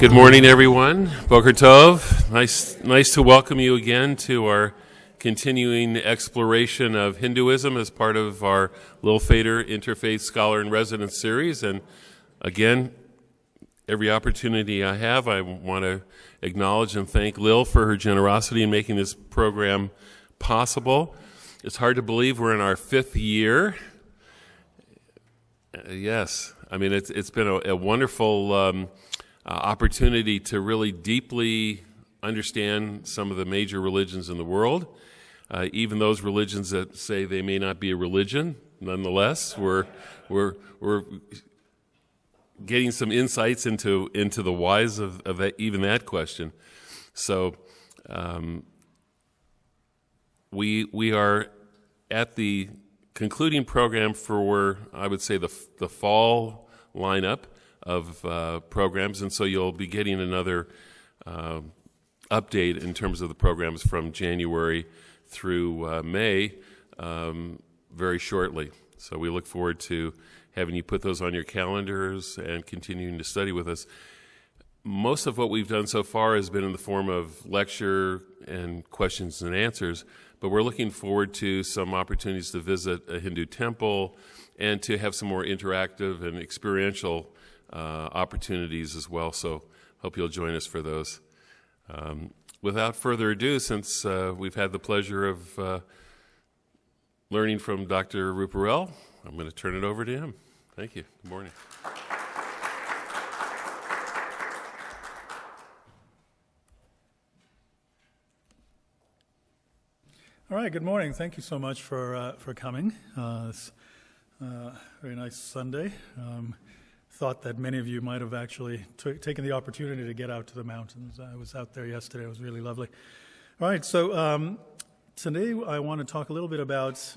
Good morning, everyone. Boker Tov. Nice to welcome you again to our continuing exploration of Hinduism as part of our Lil Faider Interfaith Scholar in Residence series. And again, every opportunity I have, I want to acknowledge and thank Lil for her generosity in making this program possible. It's hard to believe we're in our 5th year. Yes, I mean, it's been a wonderful opportunity to really deeply understand some of the major religions in the world, even those religions that say they may not be a religion. Nonetheless, we're getting some insights into the whys of that, even that question. So we are at the concluding program for, I would say, the fall lineup of programs, and so you'll be getting another update in terms of the programs from January through May very shortly. So we look forward to having you put those on your calendars and continuing to study with us. Most of what we've done so far has been in the form of lecture and questions and answers, but we're looking forward to some opportunities to visit a Hindu temple and to have some more interactive and experiential opportunities as well. So hope you'll join us for those. Without further ado, since we've had the pleasure of learning from Dr. Ruparel, I'm going to turn it over to him. Thank you. Good morning. All right, good morning. Thank you so much for coming. It's a very nice Sunday. Thought that many of you might have actually taken the opportunity to get out to the mountains. I was out there yesterday. It was really lovely. All right, so today I want to talk a little bit about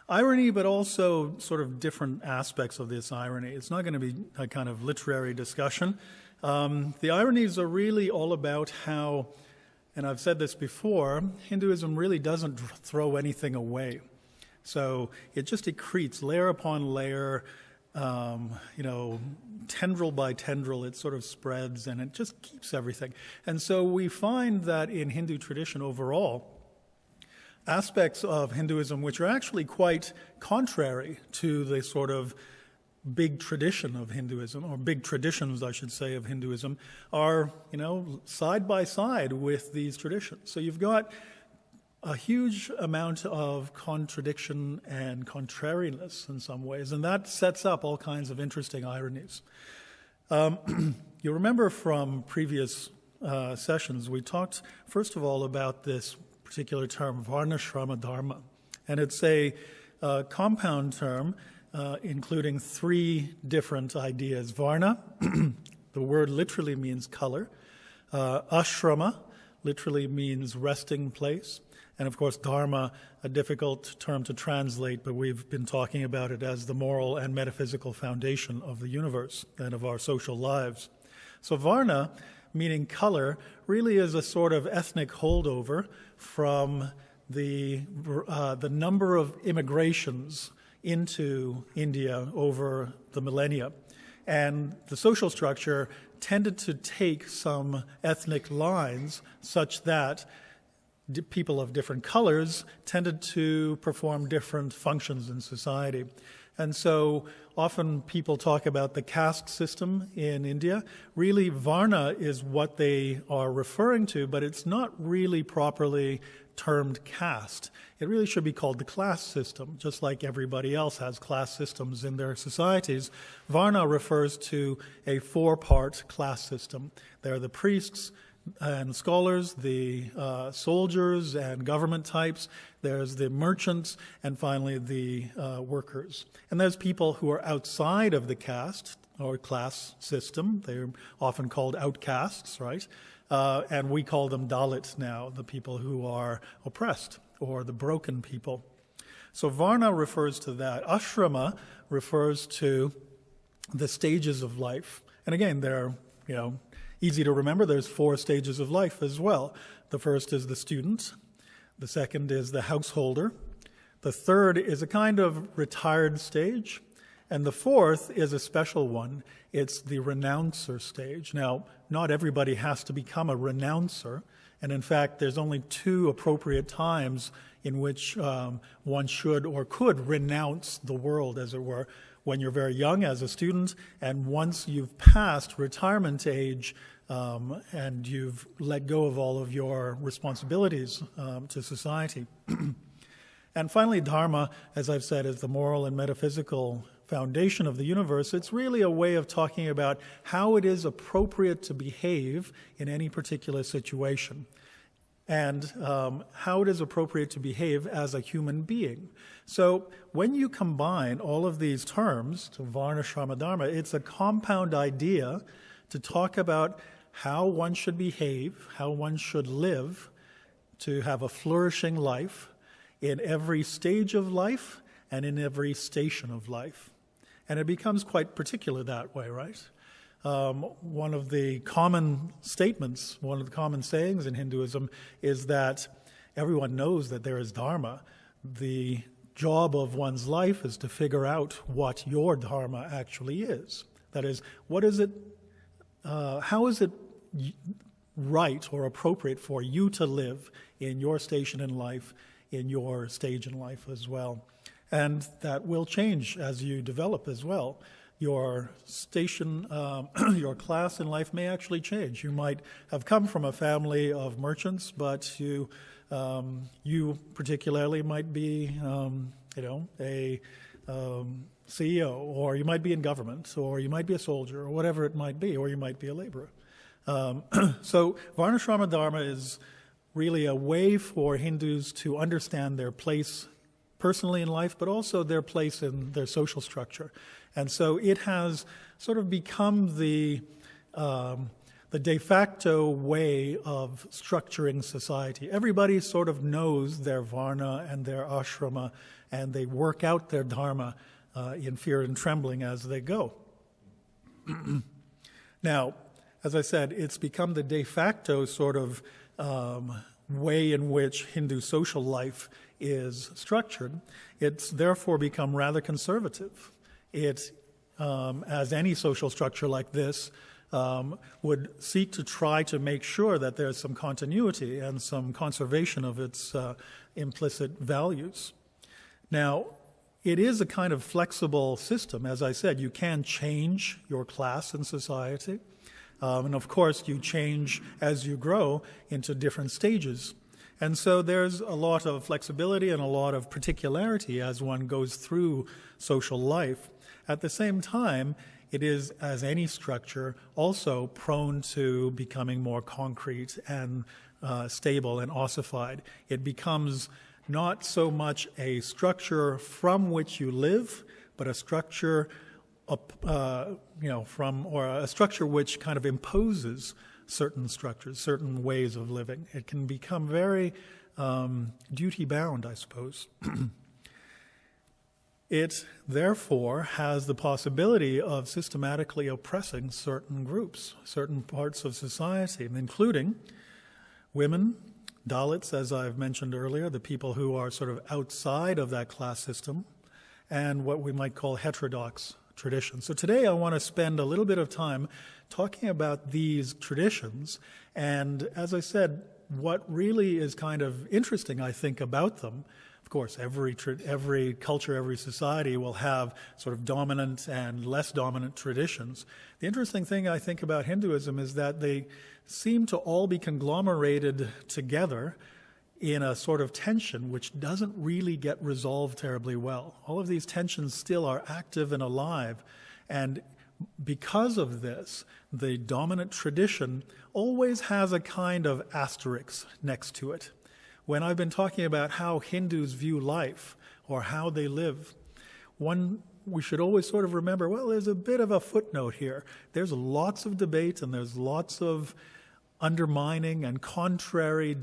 irony, but also sort of different aspects of this irony. It's not going to be a kind of literary discussion. The ironies are really all about how, and I've said this before, Hinduism really doesn't throw anything away. So it just accretes layer upon layer, tendril by tendril, it sort of spreads and it just keeps everything. And so we find that in Hindu tradition overall, aspects of Hinduism which are actually quite contrary to the sort of big tradition of Hinduism, or big traditions, I should say, of Hinduism, are, side by side with these traditions. So you've got a huge amount of contradiction and contrariness in some ways, and that sets up all kinds of interesting ironies. You remember from previous sessions, we talked, first of all, about this particular term, Varnasrama-Dharma, and it's a compound term including 3 different ideas. Varna, the word literally means color. Ashrama literally means resting place. And of course, dharma, a difficult term to translate, but we've been talking about it as the moral and metaphysical foundation of the universe and of our social lives. So varna, meaning color, really is a sort of ethnic holdover from the number of immigrations into India over the millennia. And the social structure tended to take some ethnic lines such that people of different colors tended to perform different functions in society. And so often people talk about the caste system in India. Really, Varna is what they are referring to, but it's not really properly termed caste. It really should be called the class system, just like everybody else has class systems in their societies. Varna refers to a 4-part class system. There are the priests and scholars, the soldiers and government types, there's the merchants, and finally the workers. And there's people who are outside of the caste or class system. They're often called outcasts, right? And we call them Dalits now, the people who are oppressed, or the broken people. So Varna refers to that. Ashrama refers to the stages of life. And again, they're, easy to remember. There's 4 stages of life as well. The first is the student. The second is the householder. The third is a kind of retired stage. And the fourth is a special one. It's the renouncer stage. Now, not everybody has to become a renouncer. And in fact, there's only 2 appropriate times in which one should or could renounce the world, as it were. When you're very young as a student, and once you've passed retirement age and you've let go of all of your responsibilities to society. And finally, Dharma, as I've said, is the moral and metaphysical foundation of the universe. It's really a way of talking about how it is appropriate to behave in any particular situation, and how it is appropriate to behave as a human being. So when you combine all of these terms to Varnasrama-Dharma, it's a compound idea to talk about how one should behave, how one should live to have a flourishing life in every stage of life and in every station of life. And it becomes quite particular that way, right? One of the common statements, one of the common sayings in Hinduism is that everyone knows that there is Dharma. The job of one's life is to figure out what your Dharma actually is. That is, what is it, how is it right or appropriate for you to live in your station in life, in your stage in life as well. And that will change as you develop as well. Your station, your class in life may actually change. You might have come from a family of merchants, but you particularly might be, a CEO, or you might be in government, or you might be a soldier, or whatever it might be, or you might be a laborer. So Varnasrama-Dharma is really a way for Hindus to understand their place personally in life, but also their place in their social structure. And so it has sort of become the de facto way of structuring society. Everybody sort of knows their varna and their ashrama, and they work out their dharma in fear and trembling as they go. Now, as I said, it's become the de facto sort of way in which Hindu social life is structured. It's therefore become rather conservative. It, as any social structure like this, would seek to try to make sure that there's some continuity and some conservation of its implicit values. Now, it is a kind of flexible system. As I said, you can change your class in society. And of course, you change as you grow into different stages. And so there's a lot of flexibility and a lot of particularity as one goes through social life. At the same time, it is, as any structure, also prone to becoming more concrete and stable and ossified. It becomes not so much a structure from which you live, but a structure a structure which kind of imposes certain structures, certain ways of living. It can become very duty-bound, I suppose. It, therefore, has the possibility of systematically oppressing certain groups, certain parts of society, including women, Dalits, as I've mentioned earlier, the people who are sort of outside of that class system, and what we might call heterodox traditions. So today I want to spend a little bit of time talking about these traditions, and as I said, what really is kind of interesting, I think, about them. Of course, every culture, every society will have sort of dominant and less dominant traditions. The interesting thing I think about Hinduism is that they seem to all be conglomerated together in a sort of tension which doesn't really get resolved terribly well. All of these tensions still are active and alive, and because of this, the dominant tradition always has a kind of asterisk next to it. When I've been talking about how Hindus view life or how they live, we should always sort of remember, well, there's a bit of a footnote here. There's lots of debate and there's lots of undermining and contrary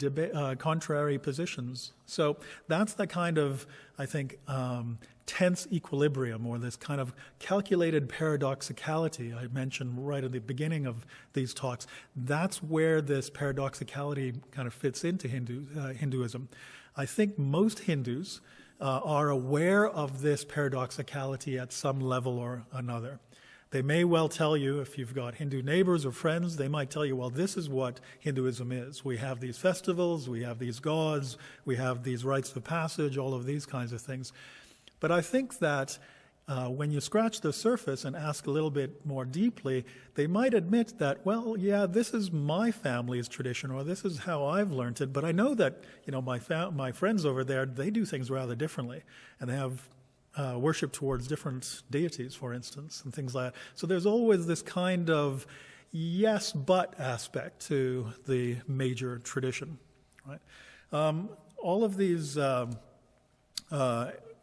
positions. So that's the kind of, I think, tense equilibrium, or this kind of calculated paradoxicality I mentioned right at the beginning of these talks. That's where this paradoxicality kind of fits into Hinduism. I think most Hindus are aware of this paradoxicality at some level or another. They may well tell you, if you've got Hindu neighbors or friends, they might tell you, well, this is what Hinduism is. We have these festivals, we have these gods, we have these rites of passage, all of these kinds of things. But I think that when you scratch the surface and ask a little bit more deeply, they might admit that, well, yeah, this is my family's tradition, or this is how I've learned it, but I know that, my friends over there, they do things rather differently, and they have worship towards different deities, for instance, and things like that. So there's always this kind of yes, but aspect to the major tradition, right? All of these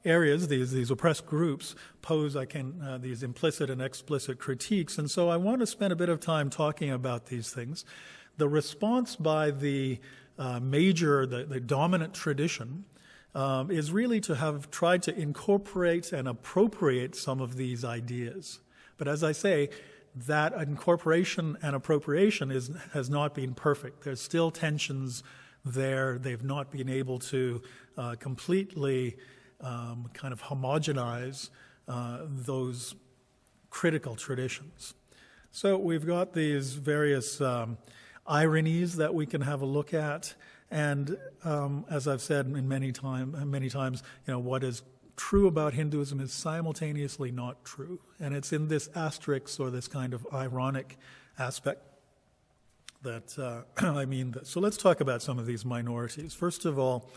areas, these oppressed groups, pose these implicit and explicit critiques, and so I want to spend a bit of time talking about these things. The response by the the dominant tradition, is really to have tried to incorporate and appropriate some of these ideas. But as I say, that incorporation and appropriation has not been perfect. There's still tensions there. They've not been able to completely kind of homogenize those critical traditions. So we've got these various ironies that we can have a look at. And as I've said many times, what is true about Hinduism is simultaneously not true. And it's in this asterisk, or this kind of ironic aspect, that I mean that. So let's talk about some of these minorities. First of all,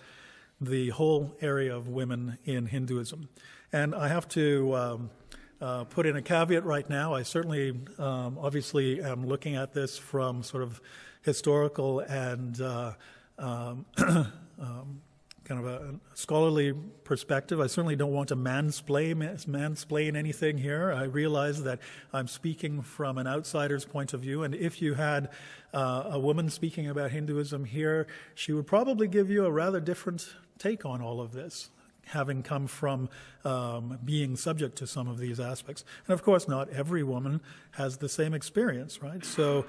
the whole area of women in Hinduism. And I have to put in a caveat right now. I certainly, obviously, am looking at this from sort of historical and kind of a scholarly perspective. I certainly don't want to mansplain anything here. I realize that I'm speaking from an outsider's point of view, and if you had a woman speaking about Hinduism here, she would probably give you a rather different take on all of this, having come from being subject to some of these aspects. And of course, not every woman has the same experience, right? So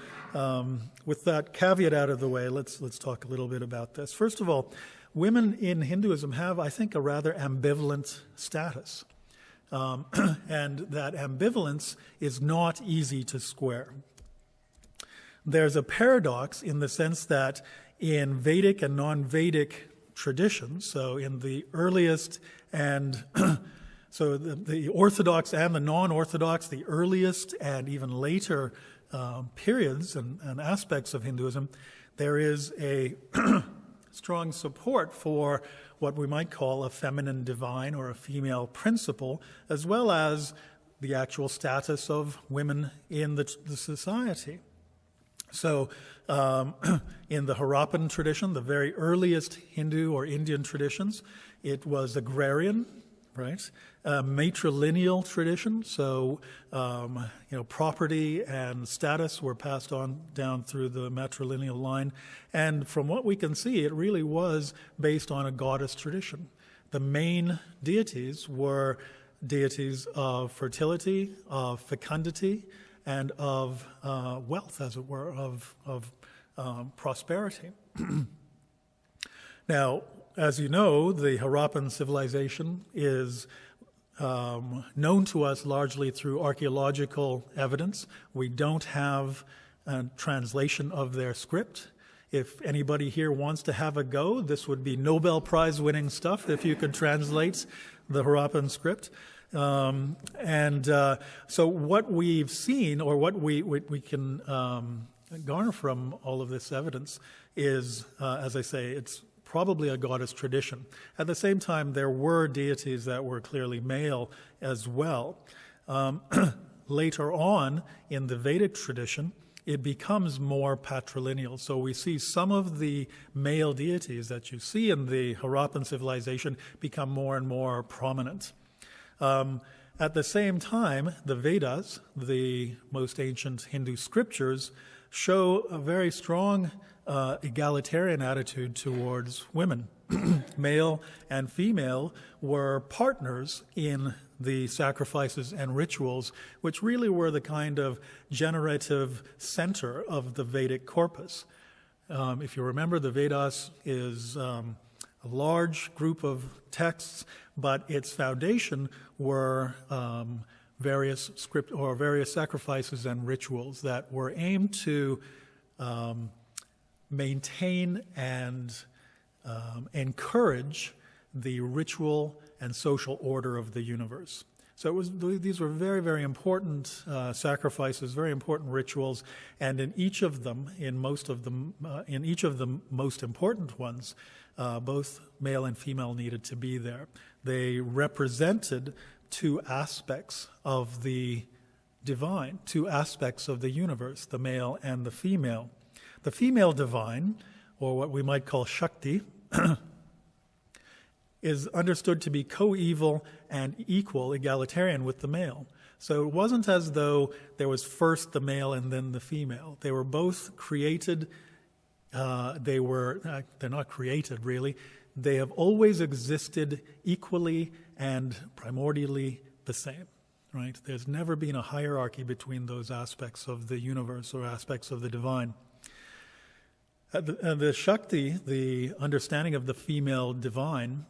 with that caveat out of the way, let's talk a little bit about this. First of all, women in Hinduism have, I think, a rather ambivalent status. And that ambivalence is not easy to square. There's a paradox in the sense that in Vedic and non-Vedic traditions, so in the earliest and so the Orthodox and the non-Orthodox, the earliest and even later periods and aspects of Hinduism, there is a strong support for what we might call a feminine divine or a female principle, as well as the actual status of women in the society. So in the Harappan tradition, the very earliest Hindu or Indian traditions, it was agrarian, right? Matrilineal tradition, so property and status were passed on down through the matrilineal line. And from what we can see, it really was based on a goddess tradition. The main deities were deities of fertility, of fecundity, and of wealth, as it were, of prosperity. Now, as you know, the Harappan civilization is known to us largely through archaeological evidence. We don't have a translation of their script. If anybody here wants to have a go, this would be Nobel Prize-winning stuff if you could translate the Harappan script. So what we've seen, or what we can garner from all of this evidence is, as I say, it's probably a goddess tradition. At the same time, there were deities that were clearly male as well. Later on, in the Vedic tradition, it becomes more patrilineal. So we see some of the male deities that you see in the Harappan civilization become more and more prominent. At the same time, the Vedas, the most ancient Hindu scriptures, show a very strong egalitarian attitude towards women. Male and female were partners in the sacrifices and rituals, which really were the kind of generative center of the Vedic corpus. If you remember, the Vedas is large group of texts, but its foundation were various sacrifices and rituals that were aimed to maintain and encourage the ritual and social order of the universe. So these were very, very important sacrifices, very important rituals, and in each of the most important ones, both male and female needed to be there. They represented two aspects of the divine, two aspects of the universe, the male and the female. The female divine, or what we might call Shakti, is understood to be coeval and equal, egalitarian with the male. So it wasn't as though there was first the male and then the female. They were both created. They're not created, really. They have always existed equally and primordially the same, right? There's never been a hierarchy between those aspects of the universe or aspects of the divine. The Shakti, the understanding of the female divine,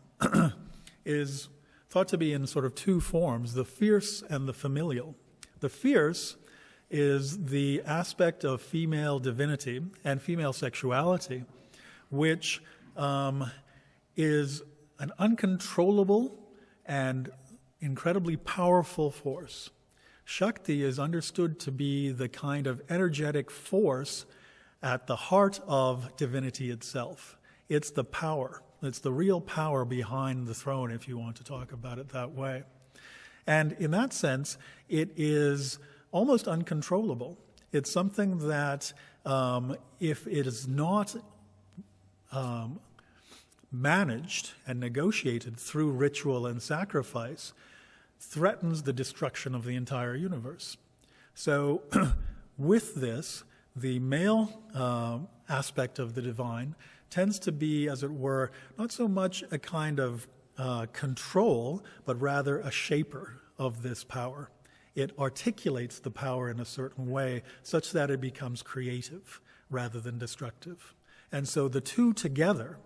is thought to be in sort of two forms, the fierce and the familial. The fierce is the aspect of female divinity and female sexuality, which is an uncontrollable and incredibly powerful force. Shakti is understood to be the kind of energetic force at the heart of divinity itself. It's the power. It's the real power behind the throne, if you want to talk about it that way. And in that sense, it is almost uncontrollable. It's something that, if it is not managed and negotiated through ritual and sacrifice, threatens the destruction of the entire universe. So with this, the male aspect of the divine tends to be, as it were, not so much a kind of control, but rather a shaper of this power. It articulates the power in a certain way such that it becomes creative rather than destructive. And so the two together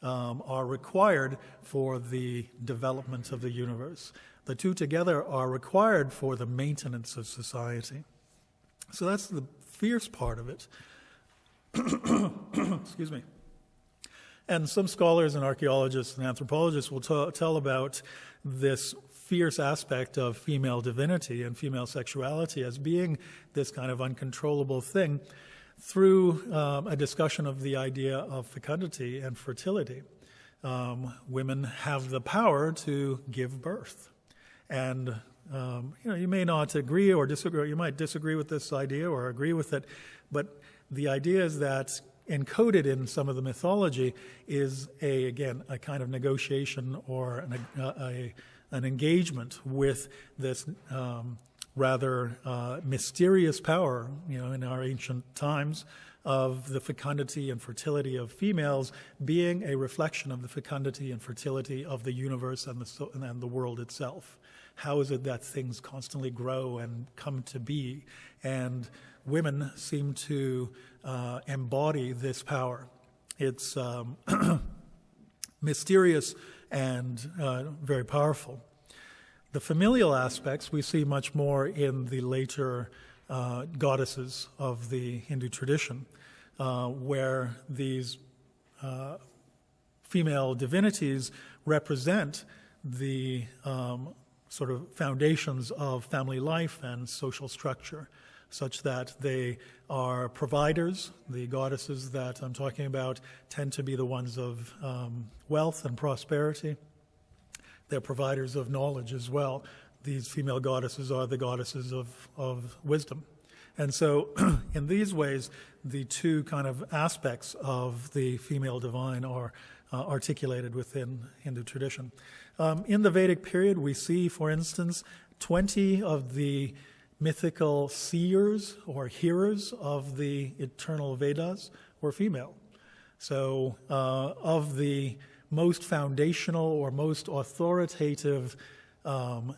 are required for the development of the universe. The two together are required for the maintenance of society. So that's the fierce part of it. Excuse me. And some scholars and archaeologists and anthropologists will tell about this fierce aspect of female divinity and female sexuality as being this kind of uncontrollable thing through a discussion of the idea of fecundity and fertility. Women have the power to give birth. And you may not agree or disagree, or you might disagree with this idea or agree with it, but the idea is that encoded in some of the mythology is a kind of negotiation or an engagement with this rather mysterious power, in our ancient times, of the fecundity and fertility of females being a reflection of the fecundity and fertility of the universe and the world itself. How is it that things constantly grow and come to be? And women seem to embody this power. It's mysterious and very powerful. The familial aspects we see much more in the later goddesses of the Hindu tradition, where these female divinities represent the sort of foundations of family life and social structure, such that they are providers. The goddesses that I'm talking about tend to be the ones of wealth and prosperity. They're providers of knowledge as well. These female goddesses are the goddesses of wisdom. And so in these ways, the two kind of aspects of the female divine are articulated within Hindu tradition. In the Vedic period, we see, for instance, 20 of the mythical seers or hearers of the eternal Vedas were female. So of the most foundational or most authoritative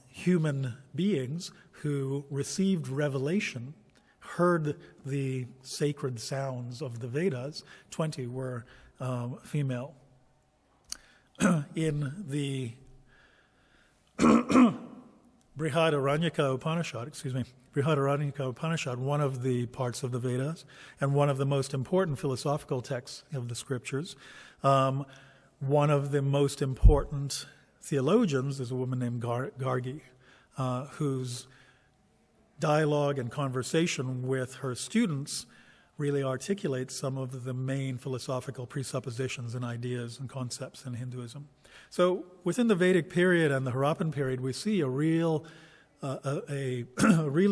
human beings who received revelation, heard the sacred sounds of the Vedas, 20 were female. in the Brihadaranyaka Upanishad, one of the parts of the Vedas, and one of the most important philosophical texts of the scriptures. One of the most important theologians is a woman named Gargi, whose dialogue and conversation with her students really articulates some of the main philosophical presuppositions and ideas and concepts in Hinduism. So within the Vedic period and the Harappan period, we see a really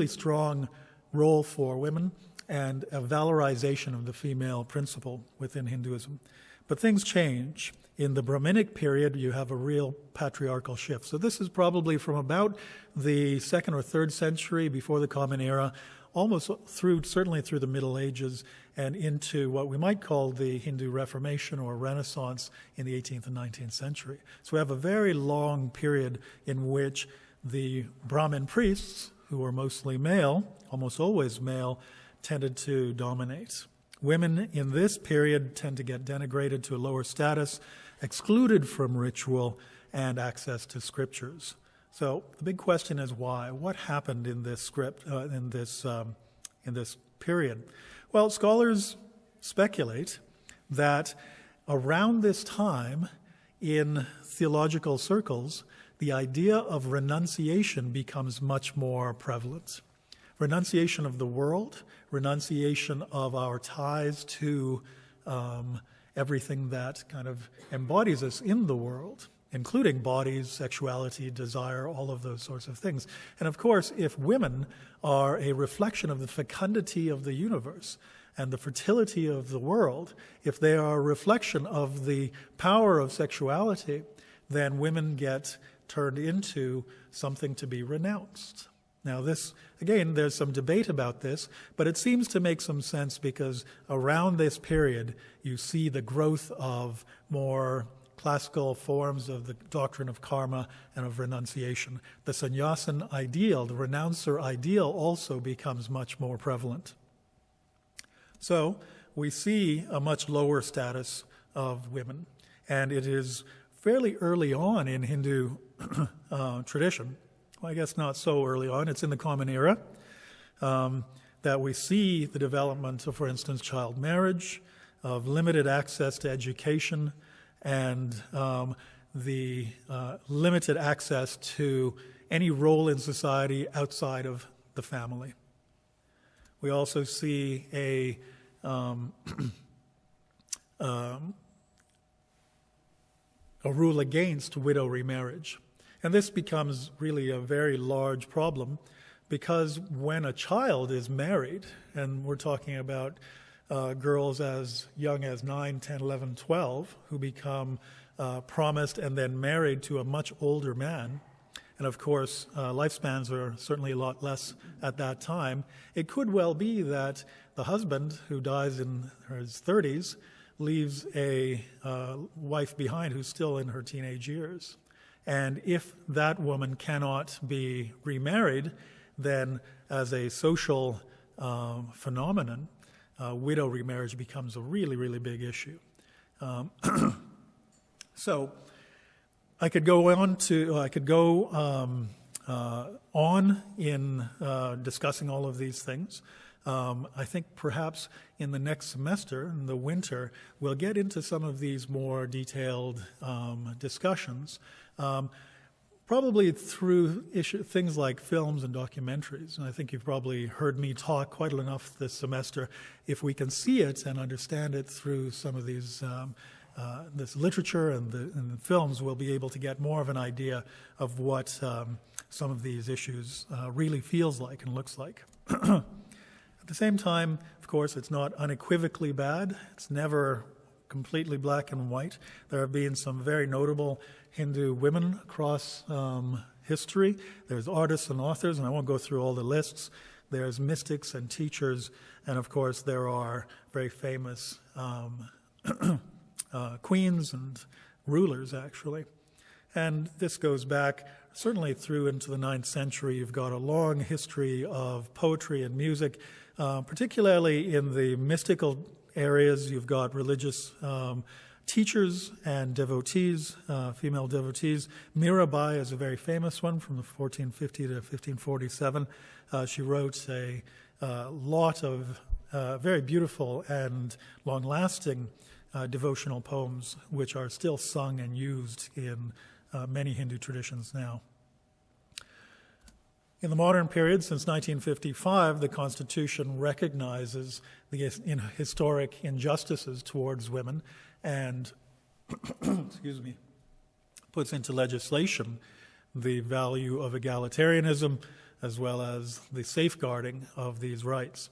strong role for women and a valorization of the female principle within Hinduism. But things change. In the Brahminic period, you have a real patriarchal shift. So this is probably from about the 2nd or 3rd century before the Common Era, almost certainly through the Middle Ages and into what we might call the Hindu Reformation or Renaissance in the 18th and 19th century. So we have a very long period in which the Brahmin priests, who were mostly male, almost always male, tended to dominate. Women in this period tend to get denigrated to a lower status, excluded from ritual and access to scriptures. So the big question is why? What happened in this in this period? Well, scholars speculate that around this time, in theological circles, the idea of renunciation becomes much more prevalent. Renunciation of the world, renunciation of our ties to everything that kind of embodies us in the world, including bodies, sexuality, desire, all of those sorts of things. And of course, if women are a reflection of the fecundity of the universe and the fertility of the world, if they are a reflection of the power of sexuality, then women get turned into something to be renounced. Now this, again, there's some debate about this, but it seems to make some sense because around this period you see the growth of more classical forms of the doctrine of karma and of renunciation. The sannyasin ideal, the renouncer ideal, also becomes much more prevalent. So we see a much lower status of women, and it is fairly early on in Hindu tradition, well, I guess not so early on, it's in the Common Era, that we see the development of, for instance, child marriage, of limited access to education, and the limited access to any role in society outside of the family. We also see a rule against widow remarriage. And this becomes really a very large problem because when a child is married, and we're talking about girls as young as 9, 10, 11, 12, who become promised and then married to a much older man, and of course lifespans are certainly a lot less at that time, it could well be that the husband, who dies in his 30s, leaves a wife behind who's still in her teenage years. And if that woman cannot be remarried, then as a social phenomenon, widow remarriage becomes a really, really big issue. So I could go on in discussing all of these things. I think perhaps in the next semester, in the winter, we'll get into some of these more detailed discussions, probably through things like films and documentaries. And I think you've probably heard me talk quite enough this semester. If we can see it and understand it through some of these this literature and the films, we'll be able to get more of an idea of what some of these issues really feels like and looks like. At the same time, of course, it's not unequivocally bad. It's never completely black and white. There have been some very notable Hindu women across history. There's artists and authors, and I won't go through all the lists. There's mystics and teachers, and of course there are very famous queens and rulers, actually. And this goes back certainly through into the 9th century. You've got a long history of poetry and music, particularly in the mystical areas. You've got religious teachers and devotees, female devotees. Mirabai is a very famous one from the 1450 to 1547. She wrote a lot of very beautiful and long-lasting devotional poems, which are still sung and used in many Hindu traditions now. In the modern period, since 1955, the Constitution recognizes the historic injustices towards women and excuse me, puts into legislation the value of egalitarianism as well as the safeguarding of these rights.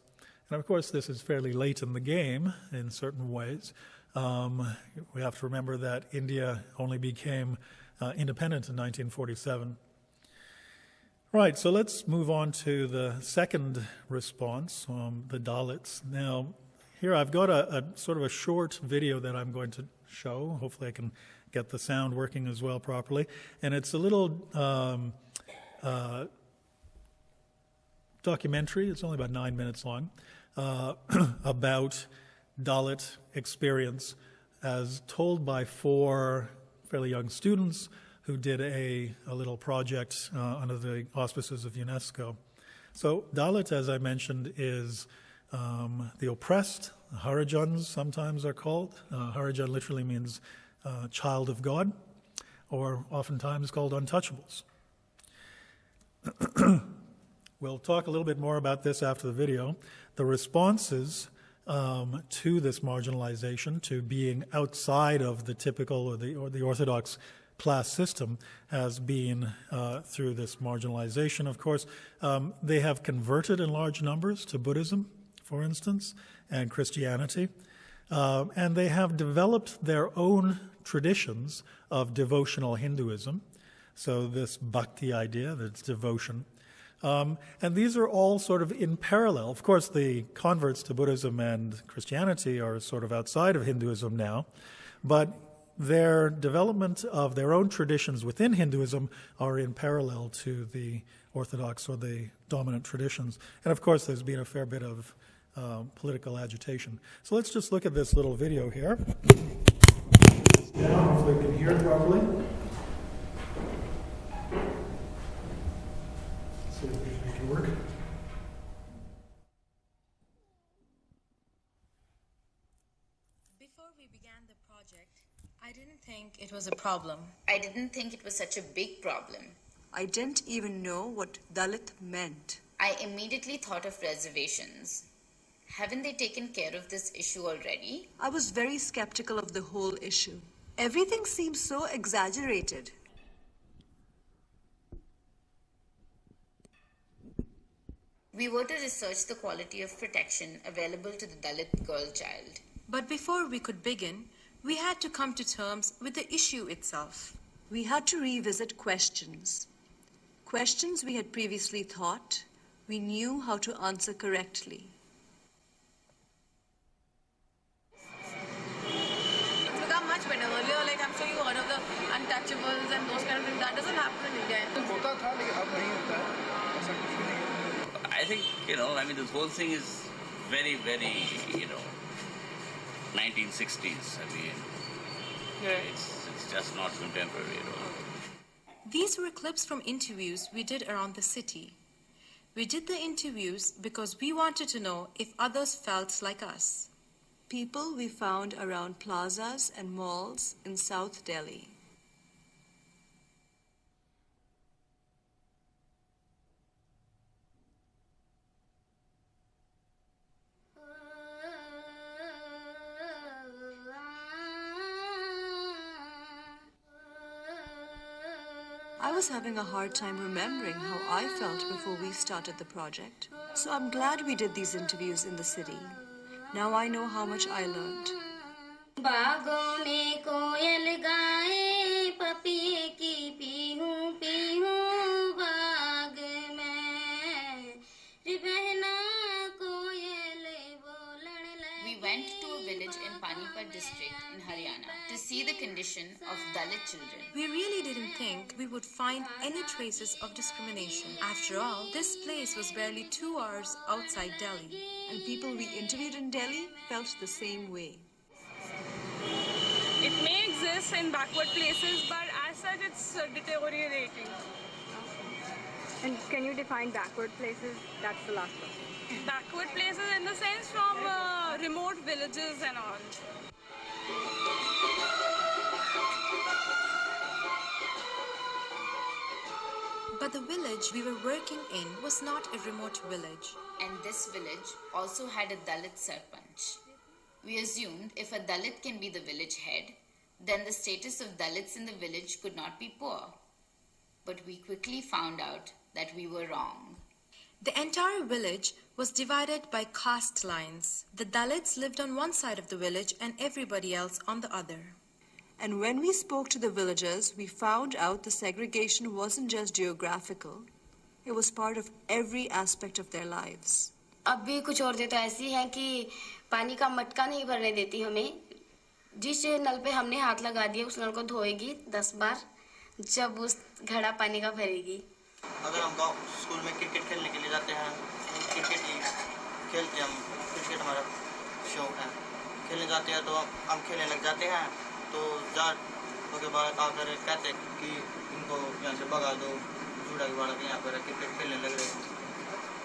And of course, this is fairly late in the game in certain ways. We have to remember that India only became independent in 1947. Right, so let's move on to the second response, the Dalits. Now, here I've got a sort of a short video that I'm going to show. Hopefully I can get the sound working as well properly. And it's a little documentary, it's only about 9 minutes long, about Dalit experience as told by 4 fairly young students who did a little project under the auspices of UNESCO. So Dalit, as I mentioned, is the oppressed. Harijans sometimes are called. Harijan literally means child of God, or oftentimes called untouchables. We'll talk a little bit more about this after the video. The responses to this marginalization, to being outside of the typical or the orthodox class system, has been through this marginalization. Of course, they have converted in large numbers to Buddhism, for instance, and Christianity, and they have developed their own traditions of devotional Hinduism. So this bhakti idea, that's devotion. And these are all sort of in parallel. Of course, the converts to Buddhism and Christianity are sort of outside of Hinduism now, but their development of their own traditions within Hinduism are in parallel to the orthodox or the dominant traditions. And of course, there's been a fair bit of political agitation. So let's just look at this little video here. Now, hopefully you can hear it properly. Let's see if we can make it work. Before we began the project, I didn't think it was a problem. I didn't think it was such a big problem. I didn't even know what Dalit meant. I immediately thought of reservations. Haven't they taken care of this issue already? I was very skeptical of the whole issue. Everything seems so exaggerated. We were to research the quality of protection available to the Dalit girl child. But before we could begin, we had to come to terms with the issue itself. We had to revisit questions. Questions we had previously thought we knew how to answer correctly. It's become much better. Earlier, like I'm sure you heard of the untouchables and those kind of things. That doesn't happen in India. I think, this whole thing is very, very, 1960s. It's just not contemporary at all. These were clips from interviews we did around the city. We did the interviews because we wanted to know if others felt like us. People we found around plazas and malls in South Delhi. I was having a hard time remembering how I felt before we started the project. So I'm glad we did these interviews in the city. Now I know how much I learned. We went to a village in Panipat district in Haryana to see the condition of Dalit children. We really didn't think we would find any traces of discrimination. After all, this place was barely 2 hours outside Delhi. And people we interviewed in Delhi felt the same way. It may exist in backward places, but as such it's deteriorating. And can you define backward places? That's the last one. Backward places in the sense from remote villages and all. But the village we were working in was not a remote village. And this village also had a Dalit Sarpanch. We assumed if a Dalit can be the village head, then the status of Dalits in the village could not be poor. But we quickly found out that we were wrong. The entire village was divided by caste lines. The Dalits lived on one side of the village and everybody else on the other. And when we spoke to the villagers, we found out the segregation wasn't just geographical. It was part of every aspect of their lives. अब भी कुछ औरतें तो ऐसी हैं कि पानी का मटका नहीं भरने देती हमें। जिस नल पे हमने हाथ लगा दिया उस नल को धोएगी 10 बार जब उस घड़ा पानी का भरेगी। अगर हम गाँव स्कूल में क्रिकेट खेलने के लिए जाते हैं, क्रिकेट ही खेलते हैं हम, क्रिकेट हमारा शौक है। खेलने जाते हैं तो हम खेलने लग जाते हैं, तो जाट के बाद आकर कहते हैं कि इनको यहाँ से भगा दो, जूड़ा की बाड़ा के यहाँ पर क्रिकेट खेलने लग रहे।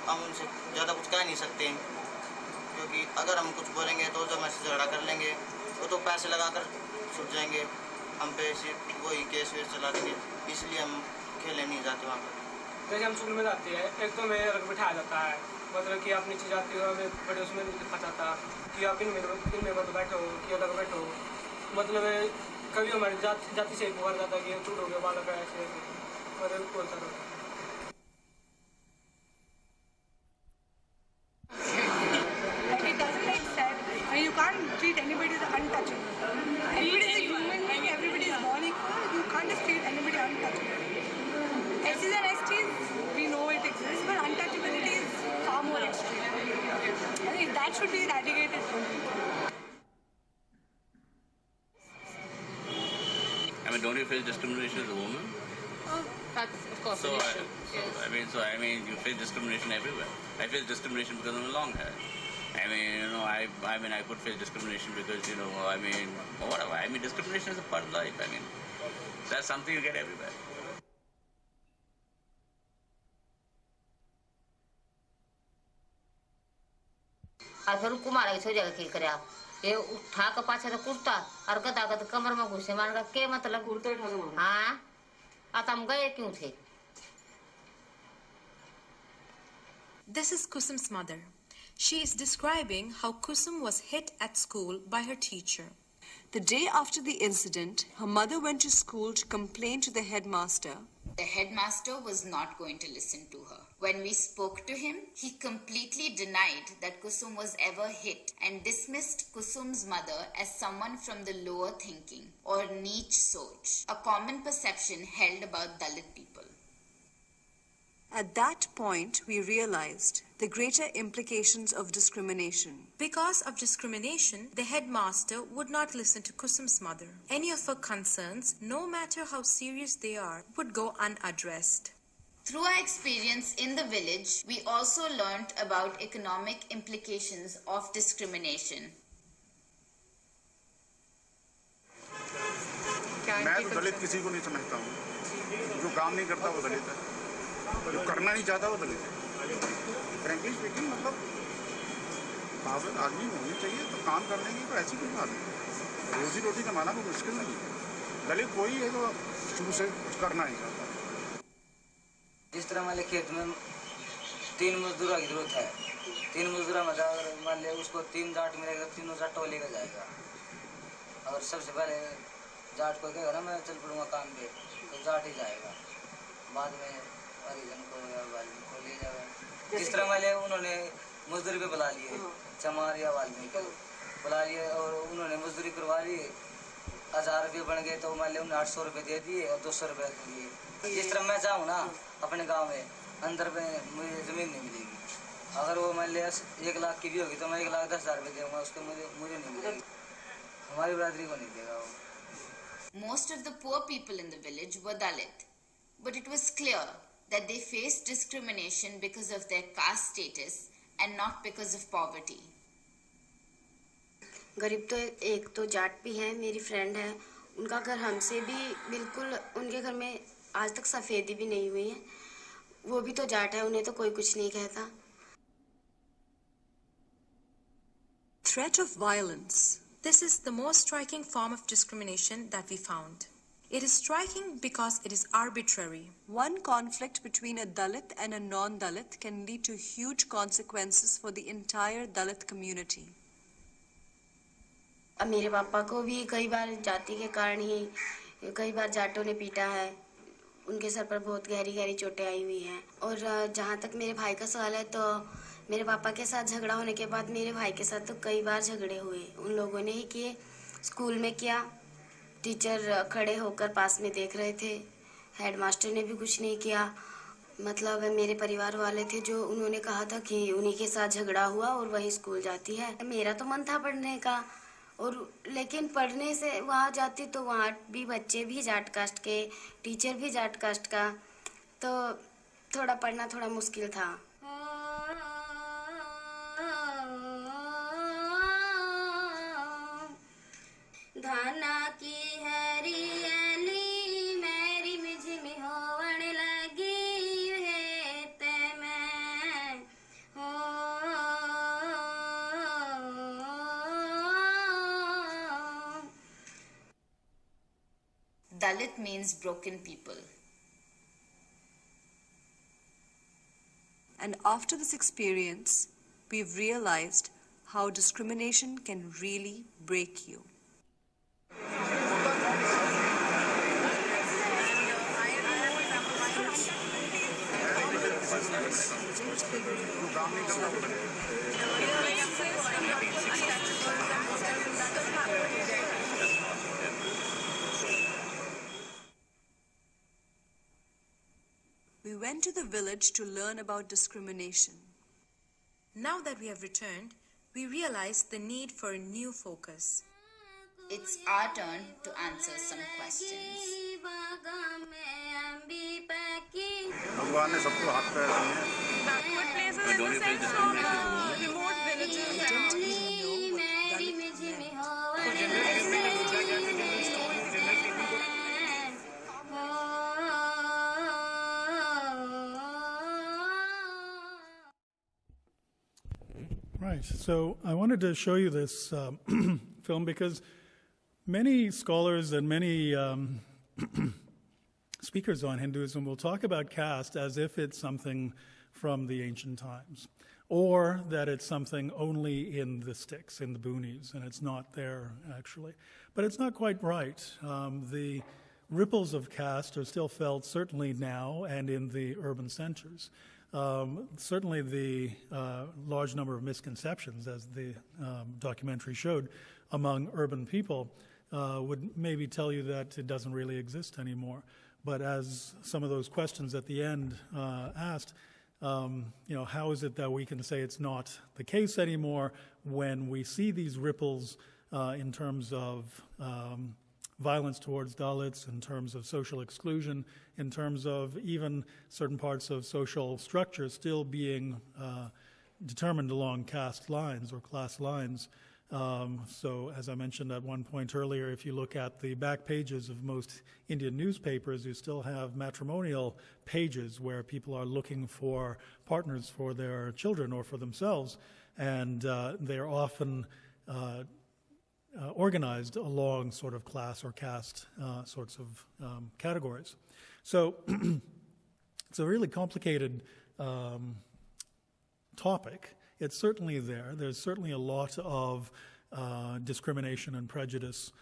हम उनसे ज़्यादा कुछ कह नहीं सकते, क्योंकि अगर हम कुछ बोलेंगे तो जब ऐसे झगड़ा कर लेंगे वो तो पैसे लगाकर छुट जाएंगे, हम पे वही केस वेस चला देंगे, इसलिए हम खेलने नहीं जाते वहाँ पर। जैसे हम स्कूल में जाते हैं, एक तो मेरे रख बिठाया जाता है, मतलब कि आप नीचे जाते हो, हमें बड़े उसमें लिखा जाता कि आप इनमें मत बैठो, कि अलग बैठो। मतलब कभी हमारी जाति से पुकार जाता है कि छूट हो गया बालक ऐसे मतलब बोलता रहता। You can't treat anybody as untouchable. Everybody is a human being, everybody is born equal, you can't just treat anybody untouchable. S's and STs, we know it exists, but untouchability is far more extreme. I think that should be eradicated completely. I mean, don't you face discrimination as a woman? Oh, that's of course an issue. I mean, you face discrimination everywhere. I face discrimination because I'm a long hair. I mean, I could face discrimination because, whatever. I mean, discrimination is a part of life. I mean, that's something you get everywhere. अगर कुमार ऐसे जगह के करे आप ये उठा के पाछे तो कुर्ता और गदा कमर में घुसे मान का के मतलब कुर्ता उठा के हां आतम गए क्यों थे। This is Kusum's mother. She is describing how Kusum was hit at school by her teacher. The day after the incident, her mother went to school to complain to the headmaster. The headmaster was not going to listen to her. When we spoke to him, he completely denied that Kusum was ever hit and dismissed Kusum's mother as someone from the lower thinking or niche soch, a common perception held about Dalit people. At that point, we realized the greater implications of discrimination. Because of discrimination, the headmaster would not listen to Kusum's mother. Any of her concerns, no matter how serious they are, would go unaddressed. Through our experience in the village, we also learnt about economic implications of discrimination. मैं तो दलित किसी को नहीं समझता हूँ, जो काम नहीं करता वो दलित है, जो करना नहीं चाहता वो दलित है। फ्रैंकली स्पीकिंग मतलब काबिल आदमी होनी चाहिए तो काम करने की कोई ऐसी कोई बात नहीं। रोजी रोटी कमाना कोई मुश्किल नहीं है। दलित कोई है जो शुरू से कुछ करना नहीं चाहता। जिस तरह मान लिया खेत में 3 मजदूरों की जरूरत है, 3 मजदूर में मान लिया उसको 3 जाट मिलेगा, तीनों जाटों लेकर जाएगा। और सबसे पहले जाट को कहेगा ना मैं चल पड़ूंगा काम पे, तो जाट ही जाएगा, बाद में हरिजन को या वाल्मीकि को ले जाएगा। जिस तरह मान लिया उन्होंने मजदूरी पे बुला लिए, चमार या वाल्मीकि को बुला लिए और उन्होंने मजदूरी करवा ली, 1000 रुपये बन गए तो मान लिया उन्हें 800 रुपये दे दिए और 200 रुपये दिए। जिस तरह मैं चाहूँ ना अपने गांव में अंदर पे मुझे ज़मीन नहीं मिलेगी, अगर वो मान लिया 1 लाख की भी होगी तो मैं 1,10,000 रुपये दूँगा, उसको मुझे नहीं मिलेगी, हमारी बिरादरी को नहीं देगा वो। Most of the poor people in the village were Dalit, but it was clear that they faced discrimination because of their caste status and not because of poverty. गरीब तो एक तो जाट भी है, मेरी फ्रेंड है, उनका घर हमसे भी बिल्कुल, उनके घर में आज तक सफेदी भी नहीं हुई है, वो भी तो जाट है, उन्हें तो कोई कुछ नहीं कहता. Threat of violence. This is the most striking form of discrimination that we found. It is striking because it is arbitrary. One conflict between a Dalit and a non-Dalit can lead to huge consequences for the entire Dalit community. अब मेरे पापा को भी कई बार जाति के कारण ही कई बार जाटों ने पीटा है, उनके सर पर बहुत गहरी गहरी चोटें आई हुई हैं. और जहाँ तक मेरे भाई का सवाल है, तो मेरे पापा के साथ झगड़ा होने के बाद मेरे भाई के साथ तो कई बार झगड़े हुए. उन लोगों ने ही किए, स्कूल में किया, टीचर खड़े होकर पास में देख रहे थे, हेडमास्टर ने भी कुछ नहीं किया. मतलब मेरे परिवार वाले थे जो उन्होंने कहा था कि उन्हीं के साथ झगड़ा हुआ और वही स्कूल जाती है. मेरा तो मन था पढ़ने का, और लेकिन पढ़ने से वहाँ जाती तो वहाँ भी बच्चे भी जाट कास्ट के, टीचर भी जाट कास्ट का, तो थोड़ा पढ़ना थोड़ा मुश्किल था. धाना की हरियाली मेरी मिझ में होवन लगी है, ते मैं हो. Dalit means broken people. And after this experience, we've realized how discrimination can really break you. We went to the village to learn about discrimination. Now that we have returned, we realize the need for a new focus. It's our turn to answer some questions. भगवान ने सबको हाथ पैर दिए. Backward places in the sense of remote villages and Right. So I wanted to show you this film because many scholars and many speakers on Hinduism will talk about caste as if it's something from the ancient times, or that it's something only in the sticks, in the boonies, and it's not there actually. But it's not quite right. The ripples of caste are still felt certainly now and in the urban centers. Certainly the large number of misconceptions, as the documentary showed, among urban people would maybe tell you that it doesn't really exist anymore. But as some of those questions at the end asked, how is it that we can say it's not the case anymore when we see these ripples in terms of violence towards Dalits, in terms of social exclusion, in terms of even certain parts of social structure still being determined along caste lines or class lines. So as I mentioned at one point earlier, if you look at the back pages of most Indian newspapers, you still have matrimonial pages where people are looking for partners for their children or for themselves, and they're often organized along sort of class or caste sorts of categories. So it's a really complicated topic. It's certainly there. There's certainly a lot of discrimination and prejudice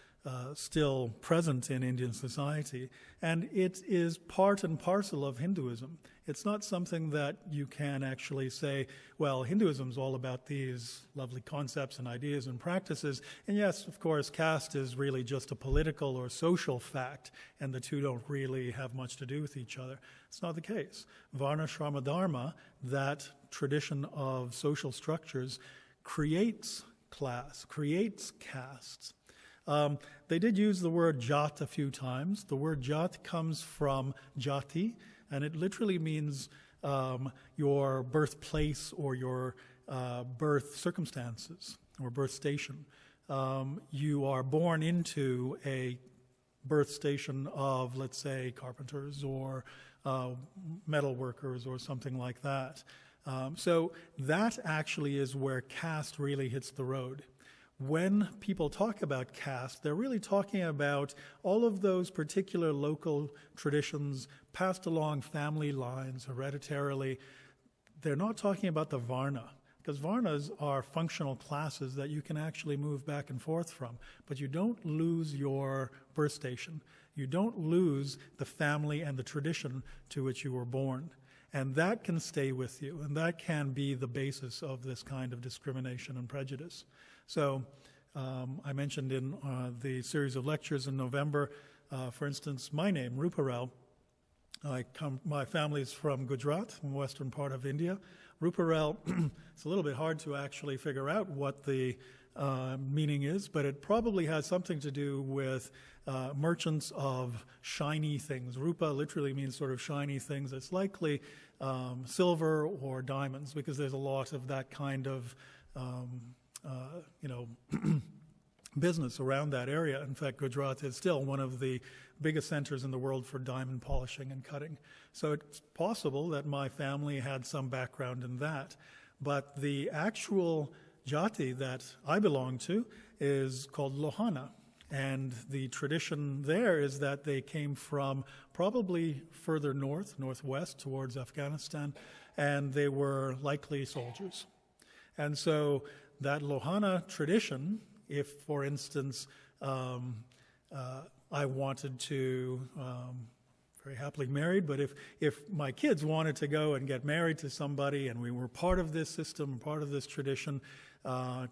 still present in Indian society, and it is part and parcel of Hinduism. It's not something that you can actually say, well, Hinduism is all about these lovely concepts and ideas and practices, and yes, of course, caste is really just a political or social fact, and the two don't really have much to do with each other. It's not the case. Varnasrama-Dharma, that tradition of social structures, creates class, creates castes. They did use the word jat a few times. The word jat comes from jati, and it literally means your birthplace or your birth circumstances or birth station. you are born into a birth station of, let's say, carpenters or metal workers or something like that. So that actually is where caste really hits the road. When people talk about caste, they're really talking about all of those particular local traditions passed along family lines hereditarily. They're not talking about the Varna, because Varnas are functional classes that you can actually move back and forth from, but you don't lose your birth station. You don't lose the family and the tradition to which you were born. And that can stay with you, and that can be the basis of this kind of discrimination and prejudice. So I mentioned in the series of lectures in November, for instance, my name, Ruparel. My family's from Gujarat, in the western part of India. Ruparel, it's a little bit hard to actually figure out what the meaning is, but it probably has something to do with merchants of shiny things. Rupa literally means sort of shiny things. It's likely silver or diamonds, because there's a lot of that kind of business around that area. In fact, Gujarat is still one of the biggest centers in the world for diamond polishing and cutting. So it's possible that my family had some background in that. But the actual jati that I belong to is called Lohana. And the tradition there is that they came from probably further northwest towards Afghanistan, and they were likely soldiers. And so that Lohana tradition, if, for instance, I wanted to, very happily married, but if my kids wanted to go and get married to somebody and we were part of this system, part of this tradition,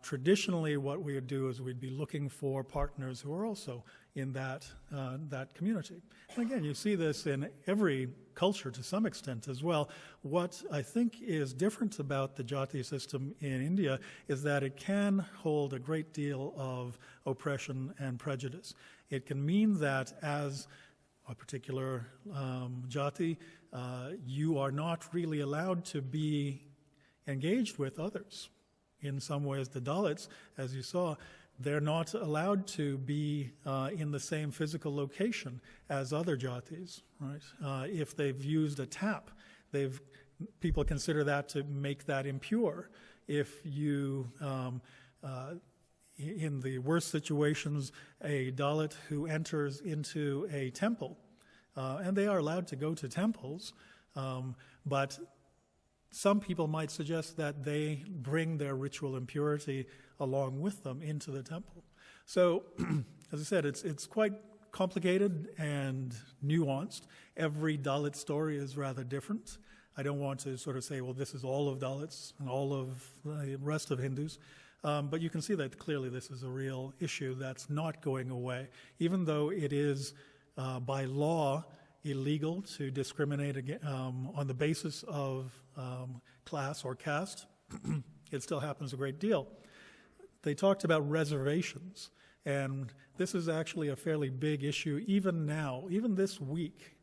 traditionally what we would do is we'd be looking for partners who are also in that community. And again, you see this in every culture to some extent as well. What I think is different about the jati system in India is that it can hold a great deal of oppression and prejudice. It can mean that as a particular jati, you are not really allowed to be engaged with others. In some ways, the Dalits, as you saw, they're not allowed to be in the same physical location as other jatis, right? If they've used a tap, people consider that to make that impure. If you, in the worst situations, a Dalit who enters into a temple, and they are allowed to go to temples, but some people might suggest that they bring their ritual impurity along with them into the temple. So, as I said, it's quite complicated and nuanced. Every Dalit story is rather different. I don't want to sort of say, well, this is all of Dalits and all of the rest of Hindus. But you can see that clearly this is a real issue that's not going away. Even though it is, by law, illegal to discriminate on the basis of class or caste, it still happens a great deal. They talked about reservations, and this is actually a fairly big issue even now, even this week.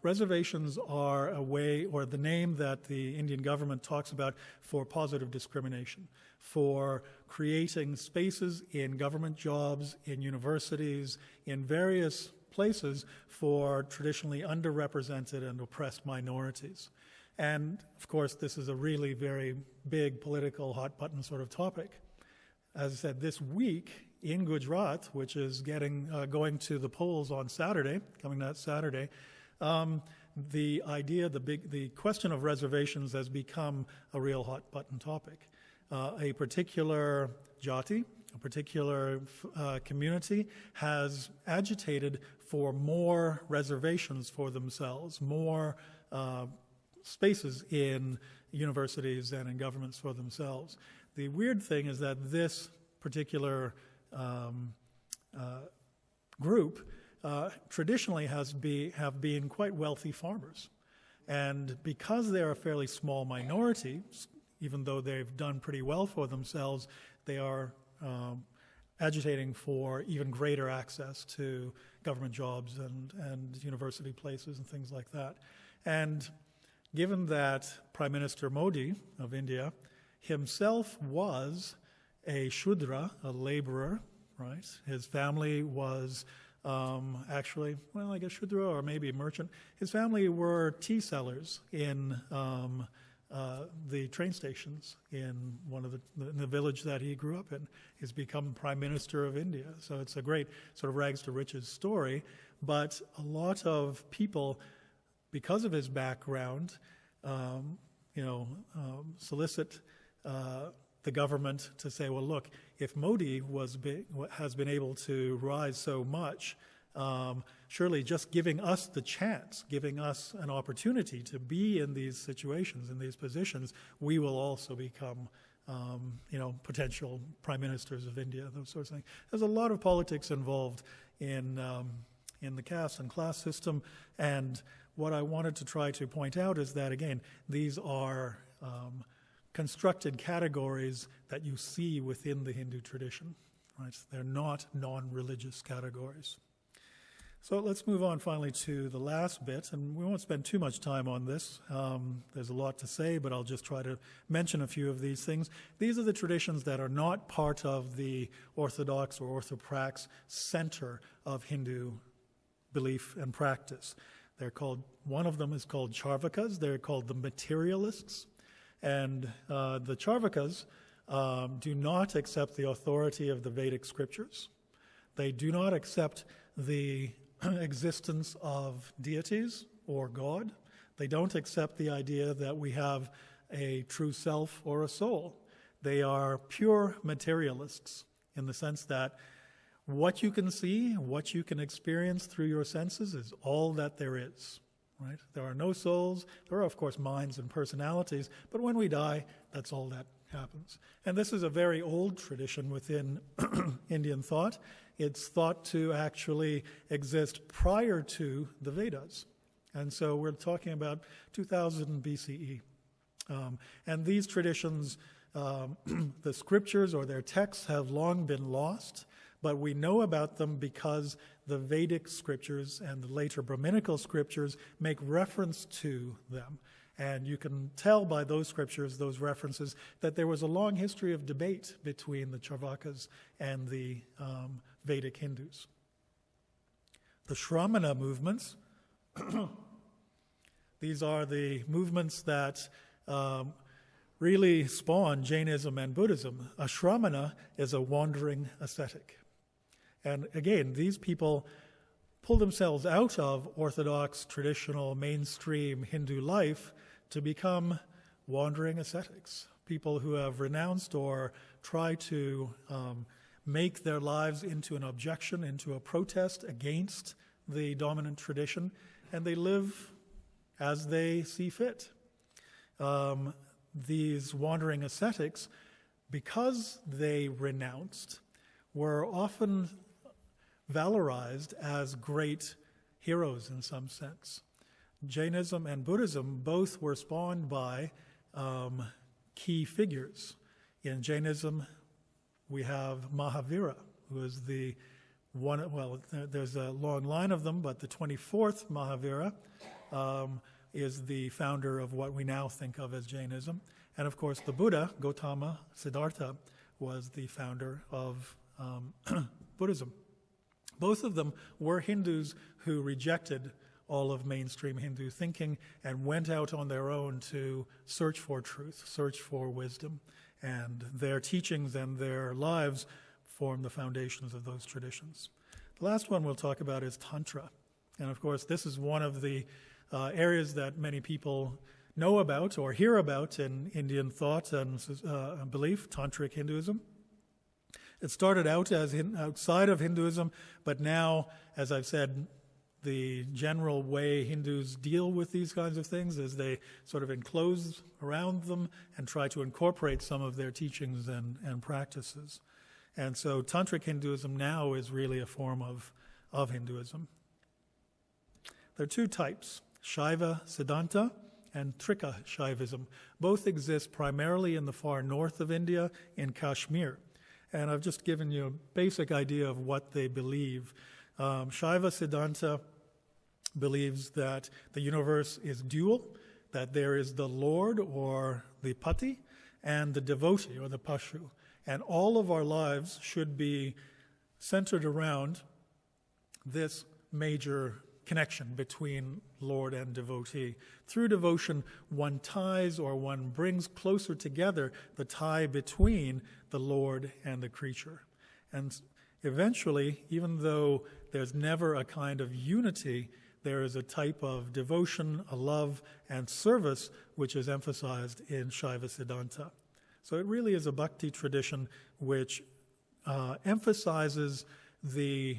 Reservations are a way, or the name that the Indian government talks about for positive discrimination, for creating spaces in government jobs, in universities, in various places for traditionally underrepresented and oppressed minorities. And, of course, this is a really very big political hot-button sort of topic. As I said, this week in Gujarat, which is going to the polls on Saturday, coming that Saturday, the question of reservations has become a real hot-button topic. A particular jati, a particular community has agitated for more reservations for themselves, more spaces in universities and in governments for themselves. The weird thing is that this particular group traditionally have been quite wealthy farmers. And because they're a fairly small minority, even though they've done pretty well for themselves, they are agitating for even greater access to government jobs and university places and things like that. And given that Prime Minister Modi of India himself was a Shudra, a laborer, right? His family was actually, well, I guess Shudra or maybe a merchant. His family were tea sellers in the train stations in the village that he grew up in. He's become Prime Minister of India. So it's a great sort of rags to riches story. But a lot of people, because of his background, solicit the government to say, well, look, if Modi has been able to rise so much, surely just giving us the chance, giving us an opportunity to be in these situations, in these positions, we will also become, potential prime ministers of India, those sorts of things. There's a lot of politics involved in the caste and class system, and what I wanted to try to point out is that, again, these are constructed categories that you see within the Hindu tradition, right? They're not non-religious categories. So let's move on finally to the last bit, and we won't spend too much time on this. There's a lot to say, but I'll just try to mention a few of these things. These are the traditions that are not part of the orthodox or orthoprax center of Hindu belief and practice. They're called, one of them is called Charvakas. They're called the Materialists. And the Charvakas do not accept the authority of the Vedic scriptures. They do not accept the existence of deities or God. They don't accept the idea that we have a true self or a soul. They are pure materialists in the sense that what you can see, what you can experience through your senses is all that there is. Right? There are no souls. There are, of course, minds and personalities, but when we die, that's all that happens. And this is a very old tradition within Indian thought. It's thought to actually exist prior to the Vedas. And so we're talking about 2000 BCE. And these traditions, the scriptures or their texts have long been lost, but we know about them because the Vedic scriptures and the later Brahminical scriptures make reference to them. And you can tell by those scriptures, those references, that there was a long history of debate between the Charvakas and the Vedic Hindus. The Shramana movements, these are the movements that really spawn Jainism and Buddhism. A Shramana is a wandering ascetic. And again, these people pull themselves out of orthodox, traditional, mainstream Hindu life to become wandering ascetics, people who have renounced or try to make their lives into an objection, into a protest against the dominant tradition, and they live as they see fit. These wandering ascetics, because they renounced, were often valorized as great heroes in some sense. Jainism and Buddhism both were spawned by key figures. In Jainism, we have Mahavira, who is the one, well, there's a long line of them, but the 24th Mahavira is the founder of what we now think of as Jainism. And of course, the Buddha, Gautama Siddhartha, was the founder of Buddhism. Both of them were Hindus who rejected all of mainstream Hindu thinking and went out on their own to search for truth, search for wisdom. And their teachings and their lives form the foundations of those traditions. The last one we'll talk about is Tantra. And of course, this is one of the areas that many people know about or hear about in Indian thought and belief, Tantric Hinduism. It started out as outside of Hinduism, but now, as I've said, the general way Hindus deal with these kinds of things is they sort of enclose around them and try to incorporate some of their teachings and practices. And so Tantric Hinduism now is really a form of Hinduism. There are two types, Shaiva Siddhanta and Trika Shaivism. Both exist primarily in the far north of India, in Kashmir. And I've just given you a basic idea of what they believe. Shaiva Siddhanta believes that the universe is dual, that there is the Lord or the Pati and the devotee or the Pashu. And all of our lives should be centered around this major connection between Lord and devotee. Through devotion, one ties or one brings closer together the tie between the Lord and the creature. And eventually, even though there's never a kind of unity, there is a type of devotion, a love, and service which is emphasized in Shaiva Siddhanta. So it really is a bhakti tradition which emphasizes the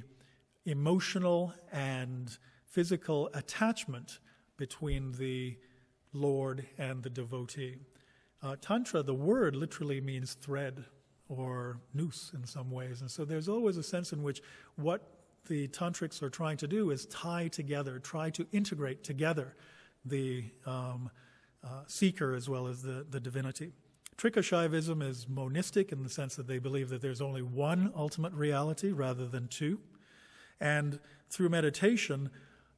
emotional and physical attachment between the Lord and the devotee. Tantra, the word, literally means thread or noose in some ways. And so there's always a sense in which what the tantrics are trying to do is tie together, try to integrate together the seeker as well as the divinity. Trika Shaivism is monistic in the sense that they believe that there's only one ultimate reality rather than two. And through meditation,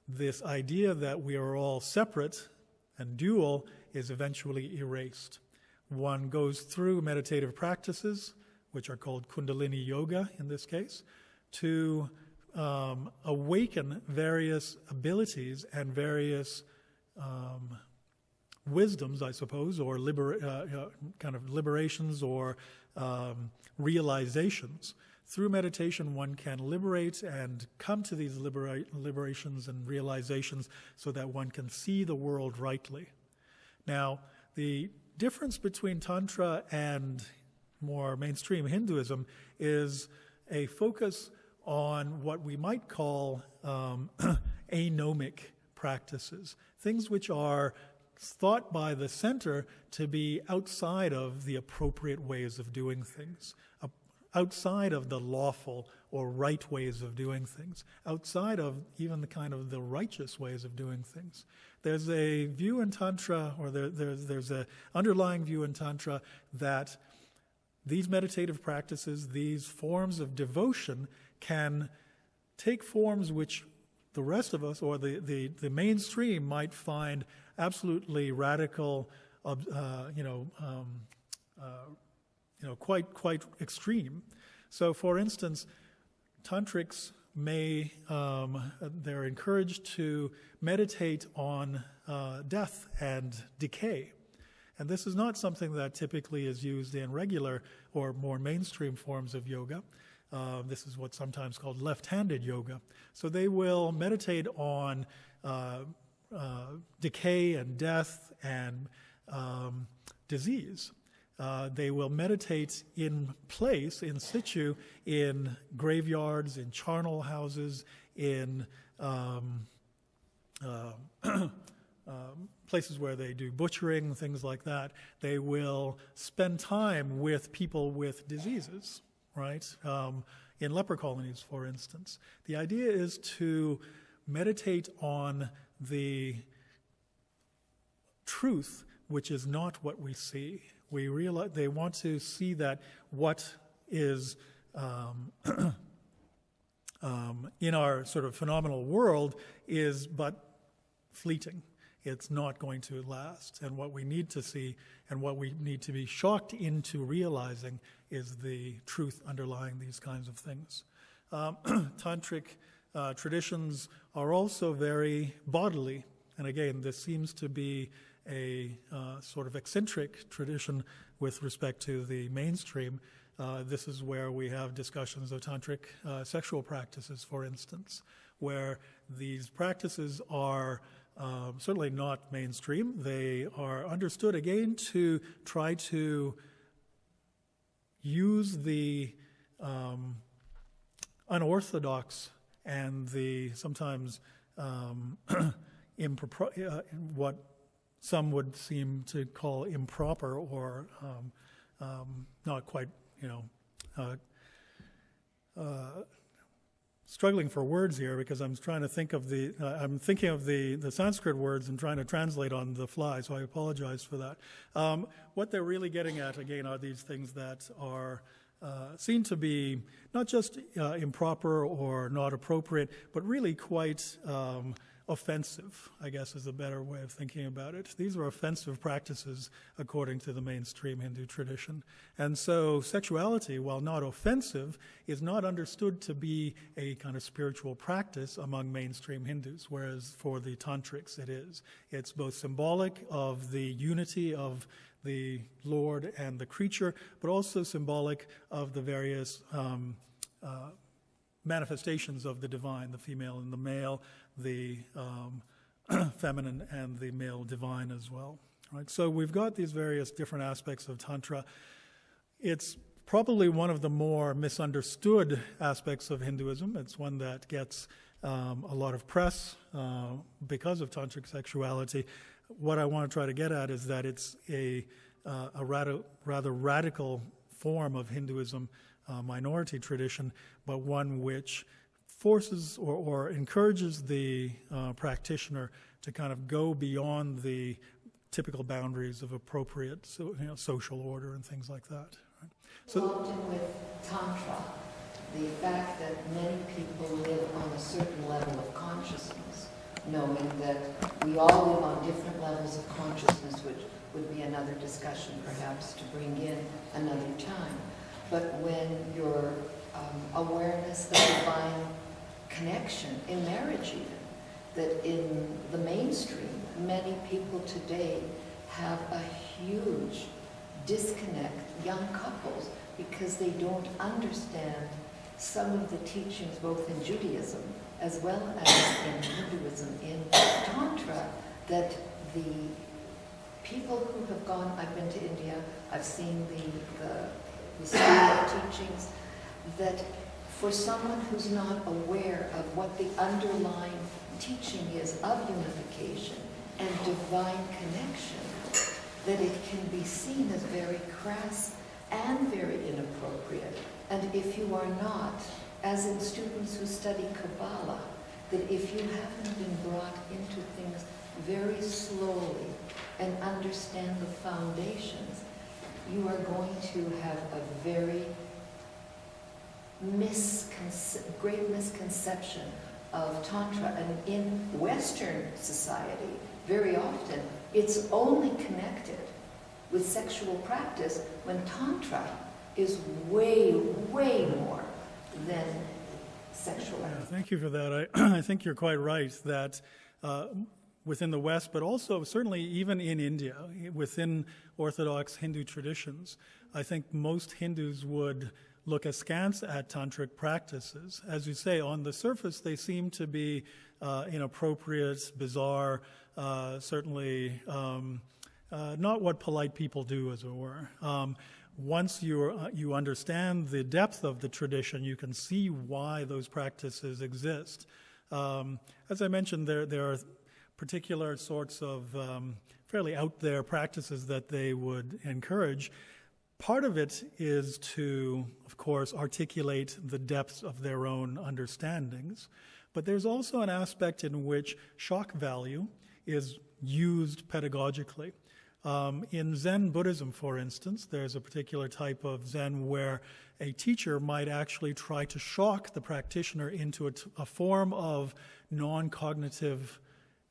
this idea that we are all separate and dual is eventually erased. One goes through meditative practices, which are called Kundalini yoga in this case, to awaken various abilities and various wisdoms, I suppose, or kind of liberations or realizations. Through meditation, one can liberate and come to these liberations and realizations so that one can see the world rightly. Now, the difference between Tantra and more mainstream Hinduism is a focus on what we might call anomic practices, things which are thought by the center to be outside of the appropriate ways of doing things, outside of the lawful or right ways of doing things, outside of even the kind of the righteous ways of doing things. There's a view in Tantra, or there's an underlying view in Tantra that these meditative practices, these forms of devotion, can take forms which the rest of us, or the mainstream, might find absolutely radical, quite extreme. So, for instance, tantrics they're encouraged to meditate on death and decay. And this is not something that typically is used in regular or more mainstream forms of yoga. This is what's sometimes called left-handed yoga. So they will meditate on decay and death and disease. They will meditate in place, in situ, in graveyards, in charnel houses, in places where they do butchering, things like that. They will spend time with people with diseases, right? In leper colonies, for instance. The idea is to meditate on the truth, which is not what we see. We realize they want to see that what is in our sort of phenomenal world is but fleeting. It's not going to last. And what we need to see and what we need to be shocked into realizing is the truth underlying these kinds of things. Tantric traditions are also very bodily. And again, this seems to be a sort of eccentric tradition with respect to the mainstream. This is where we have discussions of tantric sexual practices, for instance, where these practices are certainly not mainstream. They are understood, again, to try to use the unorthodox and the sometimes what some would seem to call improper or not quite, struggling for words here because I'm trying to think of I'm thinking of the Sanskrit words and trying to translate on the fly, so I apologize for that. What they're really getting at, again, are these things that are seen to be not just improper or not appropriate, but really quite offensive, I guess is a better way of thinking about it. These are offensive practices according to the mainstream Hindu tradition. And so sexuality, while not offensive, is not understood to be a kind of spiritual practice among mainstream Hindus, whereas for the Tantrics it is. It's both symbolic of the unity of the Lord and the creature, but also symbolic of the various manifestations of the divine, the female and the male, the feminine and the male divine as well. Right? So we've got these various different aspects of Tantra. It's probably one of the more misunderstood aspects of Hinduism. It's one that gets a lot of press because of tantric sexuality. What I want to try to get at is that it's a rather radical form of Hinduism, minority tradition, but one which forces or encourages the practitioner to kind of go beyond the typical boundaries of appropriate social order and things like that. Right? So often with Tantra, the fact that many people live on a certain level of consciousness, knowing that we all live on different levels of consciousness, which would be another discussion perhaps to bring in another time. But when your awareness of divine connection, in marriage even, that in the mainstream, many people today have a huge disconnect, young couples, because they don't understand some of the teachings both in Judaism as well as in Hinduism, in Tantra, that the people who have gone, I've been to India, I've seen the school of teachings, that for someone who's not aware of what the underlying teaching is of unification and divine connection, that it can be seen as very crass and very inappropriate. And if you are not, as in students who study Kabbalah, that if you haven't been brought into things very slowly and understand the foundations, you are going to have a very great misconception of Tantra. And in Western society, very often, it's only connected with sexual practice when Tantra is way, way more than sexual. Yeah, thank you for that. I think you're quite right that within the West, but also certainly even in India, within Orthodox Hindu traditions, I think most Hindus would look askance at tantric practices. As you say, on the surface, they seem to be inappropriate, bizarre, certainly not what polite people do, as it were. Once you understand the depth of the tradition, you can see why those practices exist. As I mentioned, there are particular sorts of fairly out there practices that they would encourage. Part of it is to, of course, articulate the depths of their own understandings, but there's also an aspect in which shock value is used pedagogically. In Zen Buddhism, for instance, there's a particular type of Zen where a teacher might actually try to shock the practitioner into a form of non-cognitive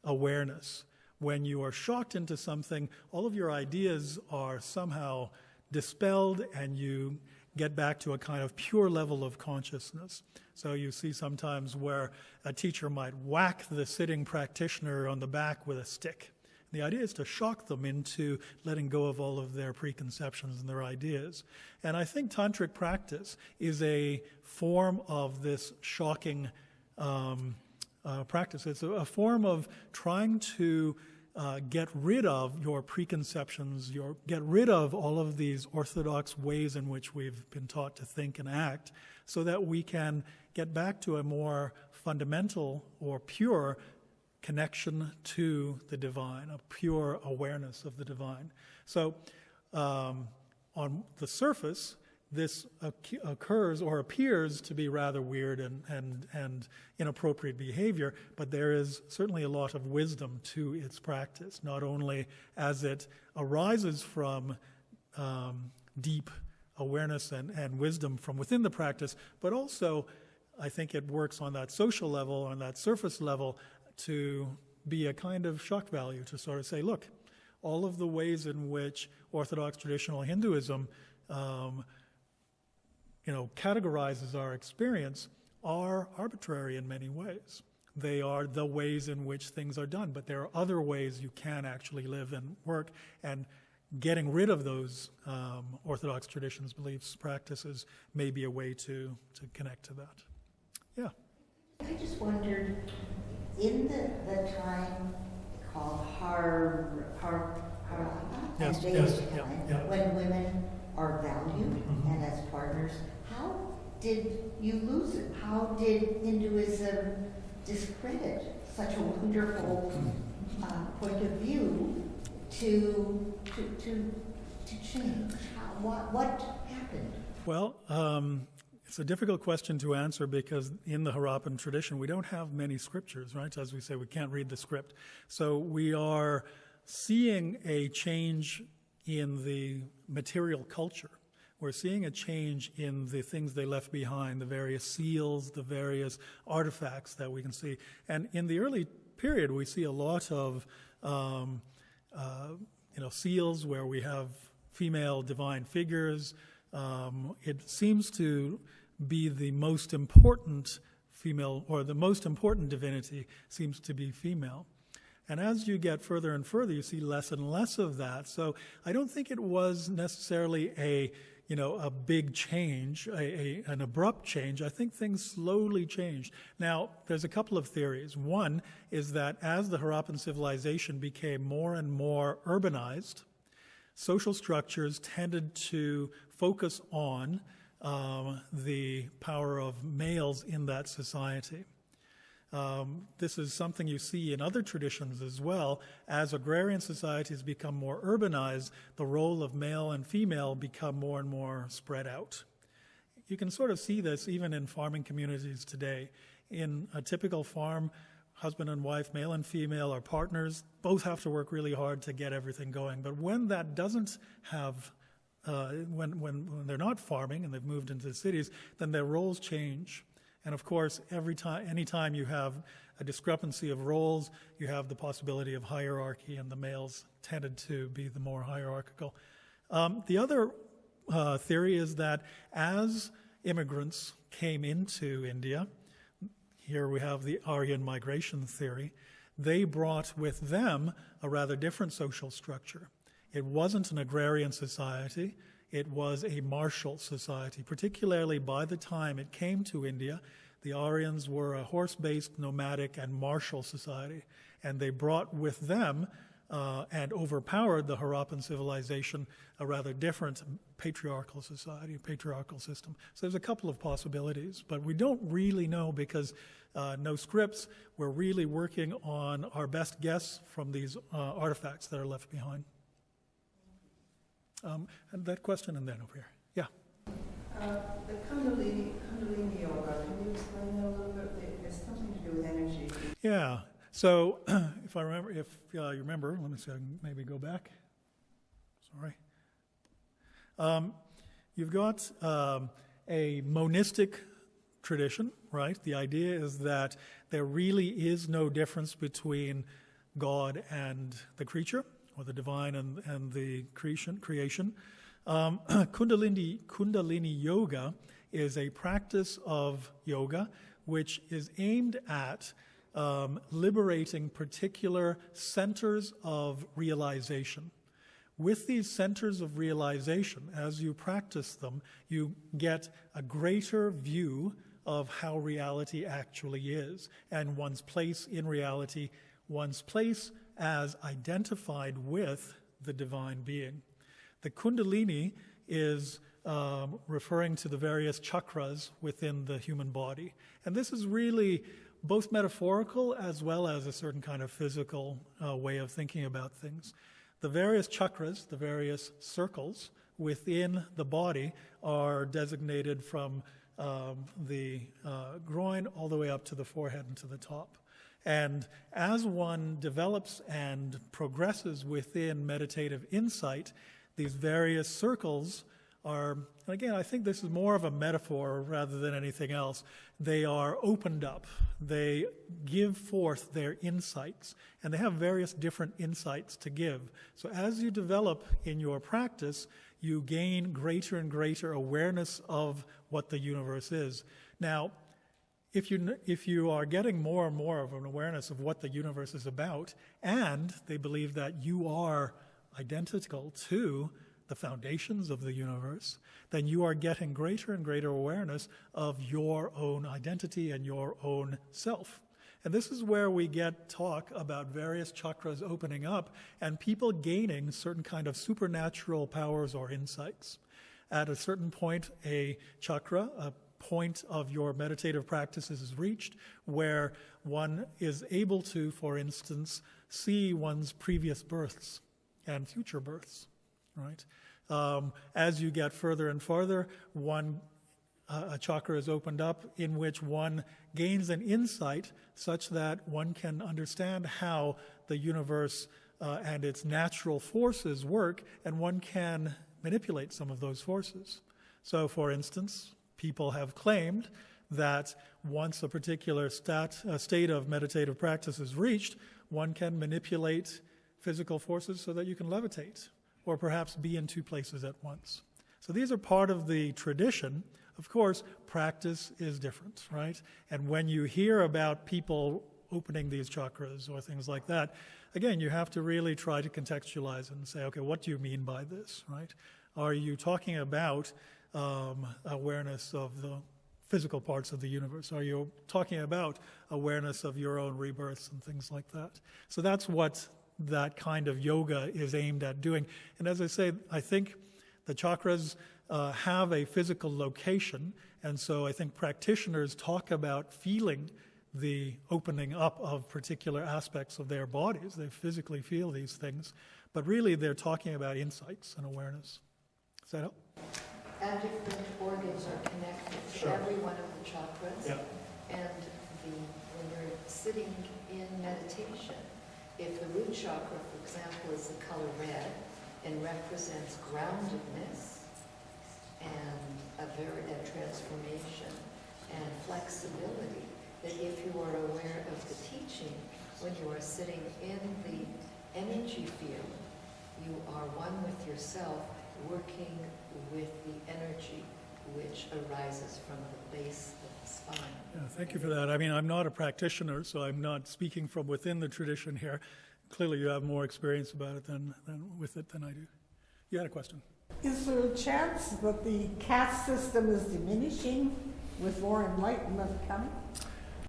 awareness. When you are shocked into something, all of your ideas are somehow dispelled and you get back to a kind of pure level of consciousness. So you see sometimes where a teacher might whack the sitting practitioner on the back with a stick. The idea is to shock them into letting go of all of their preconceptions and their ideas. And I think tantric practice is a form of this shocking practice. It's a form of trying to get rid of your preconceptions, get rid of all of these orthodox ways in which we've been taught to think and act, so that we can get back to a more fundamental or pure connection to the divine, a pure awareness of the divine. So on the surface, this occurs or appears to be rather weird and inappropriate behavior, but there is certainly a lot of wisdom to its practice, not only as it arises from deep awareness and wisdom from within the practice, but also I think it works on that social level, on that surface level, to be a kind of shock value, to sort of say, look, all of the ways in which Orthodox traditional Hinduism categorizes our experience are arbitrary in many ways. They are the ways in which things are done, but there are other ways you can actually live and work, and getting rid of those Orthodox traditions, beliefs, practices may be a way to connect to that. Yeah. I just wondered, in the time called Yes, and yes, time, yeah. when women are valued and as partners, how did you lose it? How did Hinduism discredit such a wonderful point of view to change? What happened? Well, it's a difficult question to answer because in the Harappan tradition, we don't have many scriptures, right? As we say, we can't read the script. So we are seeing a change in the material culture. We're seeing a change in the things they left behind, the various seals, the various artifacts that we can see. And in the early period, we see a lot of seals where we have female divine figures. It seems to be the most important female, or the most important divinity seems to be female. And as you get further and further, you see less and less of that. So I don't think it was necessarily a big change, an abrupt change. I think things slowly changed. Now, there's a couple of theories. One is that as the Harappan civilization became more and more urbanized, social structures tended to focus on the power of males in that society. This is something you see in other traditions as well. As agrarian societies become more urbanized, the role of male and female become more and more spread out. You can sort of see this even in farming communities today. In a typical farm, husband and wife, male and female, are partners. Both have to work really hard to get everything going. But when that doesn't have, when they're not farming and they've moved into the cities, then their roles change. And of course, anytime you have a discrepancy of roles, you have the possibility of hierarchy, and the males tended to be the more hierarchical. The other theory is that as immigrants came into India, here we have the Arion migration theory, they brought with them a rather different social structure. It wasn't an agrarian society. It was a martial society, particularly by the time it came to India. The Aryans were a horse-based, nomadic, and martial society, and they brought with them and overpowered the Harappan civilization, a rather different patriarchal society, patriarchal system. So there's a couple of possibilities, but we don't really know because no scripts. We're really working on our best guess from these artifacts that are left behind. And that question, and then over here. Yeah. The Kundalini yoga, can you explain that a little bit? It's something to do with energy. Yeah. So if you remember, let me see, I can maybe go back. Sorry. You've got a monistic tradition, right? The idea is that there really is no difference between God and the creature, or the divine and the creation. Kundalini yoga is a practice of yoga which is aimed at liberating particular centers of realization. With these centers of realization, as you practice them, you get a greater view of how reality actually is, and one's place in reality, one's place as identified with the divine being. The Kundalini is referring to the various chakras within the human body. And this is really both metaphorical as well as a certain kind of physical way of thinking about things. The various chakras, the various circles within the body are designated from the groin all the way up to the forehead and to the top. And as one develops and progresses within meditative insight, these various circles are, and again, I think this is more of a metaphor rather than anything else. They are opened up. They give forth their insights, and they have various different insights to give. So as you develop in your practice, you gain greater and greater awareness of what the universe is. Now, if you are getting more and more of an awareness of what the universe is about, and they believe that you are identical to the foundations of the universe, then you are getting greater and greater awareness of your own identity and your own self. And this is where we get talk about various chakras opening up and people gaining certain kind of supernatural powers or insights. At a certain point, a chakra, a point of your meditative practices is reached where one is able to, for instance, see one's previous births and future births. Right? As you get further and farther, a chakra is opened up in which one gains an insight such that one can understand how the universe and its natural forces work, and one can manipulate some of those forces. So, for instance, people have claimed that once a particular state of meditative practice is reached, one can manipulate physical forces so that you can levitate, or perhaps be in two places at once. So these are part of the tradition. Of course, practice is different, right? And when you hear about people opening these chakras or things like that, again, you have to really try to contextualize and say, okay, what do you mean by this, right? Are you talking about awareness of the physical parts of the universe? Are you talking about awareness of your own rebirths and things like that? So that's what that kind of yoga is aimed at doing. And as I say, I think the chakras have a physical location, and so I think practitioners talk about feeling the opening up of particular aspects of their bodies. They physically feel these things, but really they're talking about insights and awareness. Does that help? And different organs are connected to every one of the chakras. Yeah. And when you're sitting in meditation, if the root chakra, for example, is the color red and represents groundedness and a transformation and flexibility, that if you are aware of the teaching, when you are sitting in the energy field, you are one with yourself, working with the energy which arises from the base of the spine. Yeah, thank you for that. I mean, I'm not a practitioner, so I'm not speaking from within the tradition here. Clearly, you have more experience about it than I do. You had a question. Is there a chance that the caste system is diminishing with more enlightenment coming?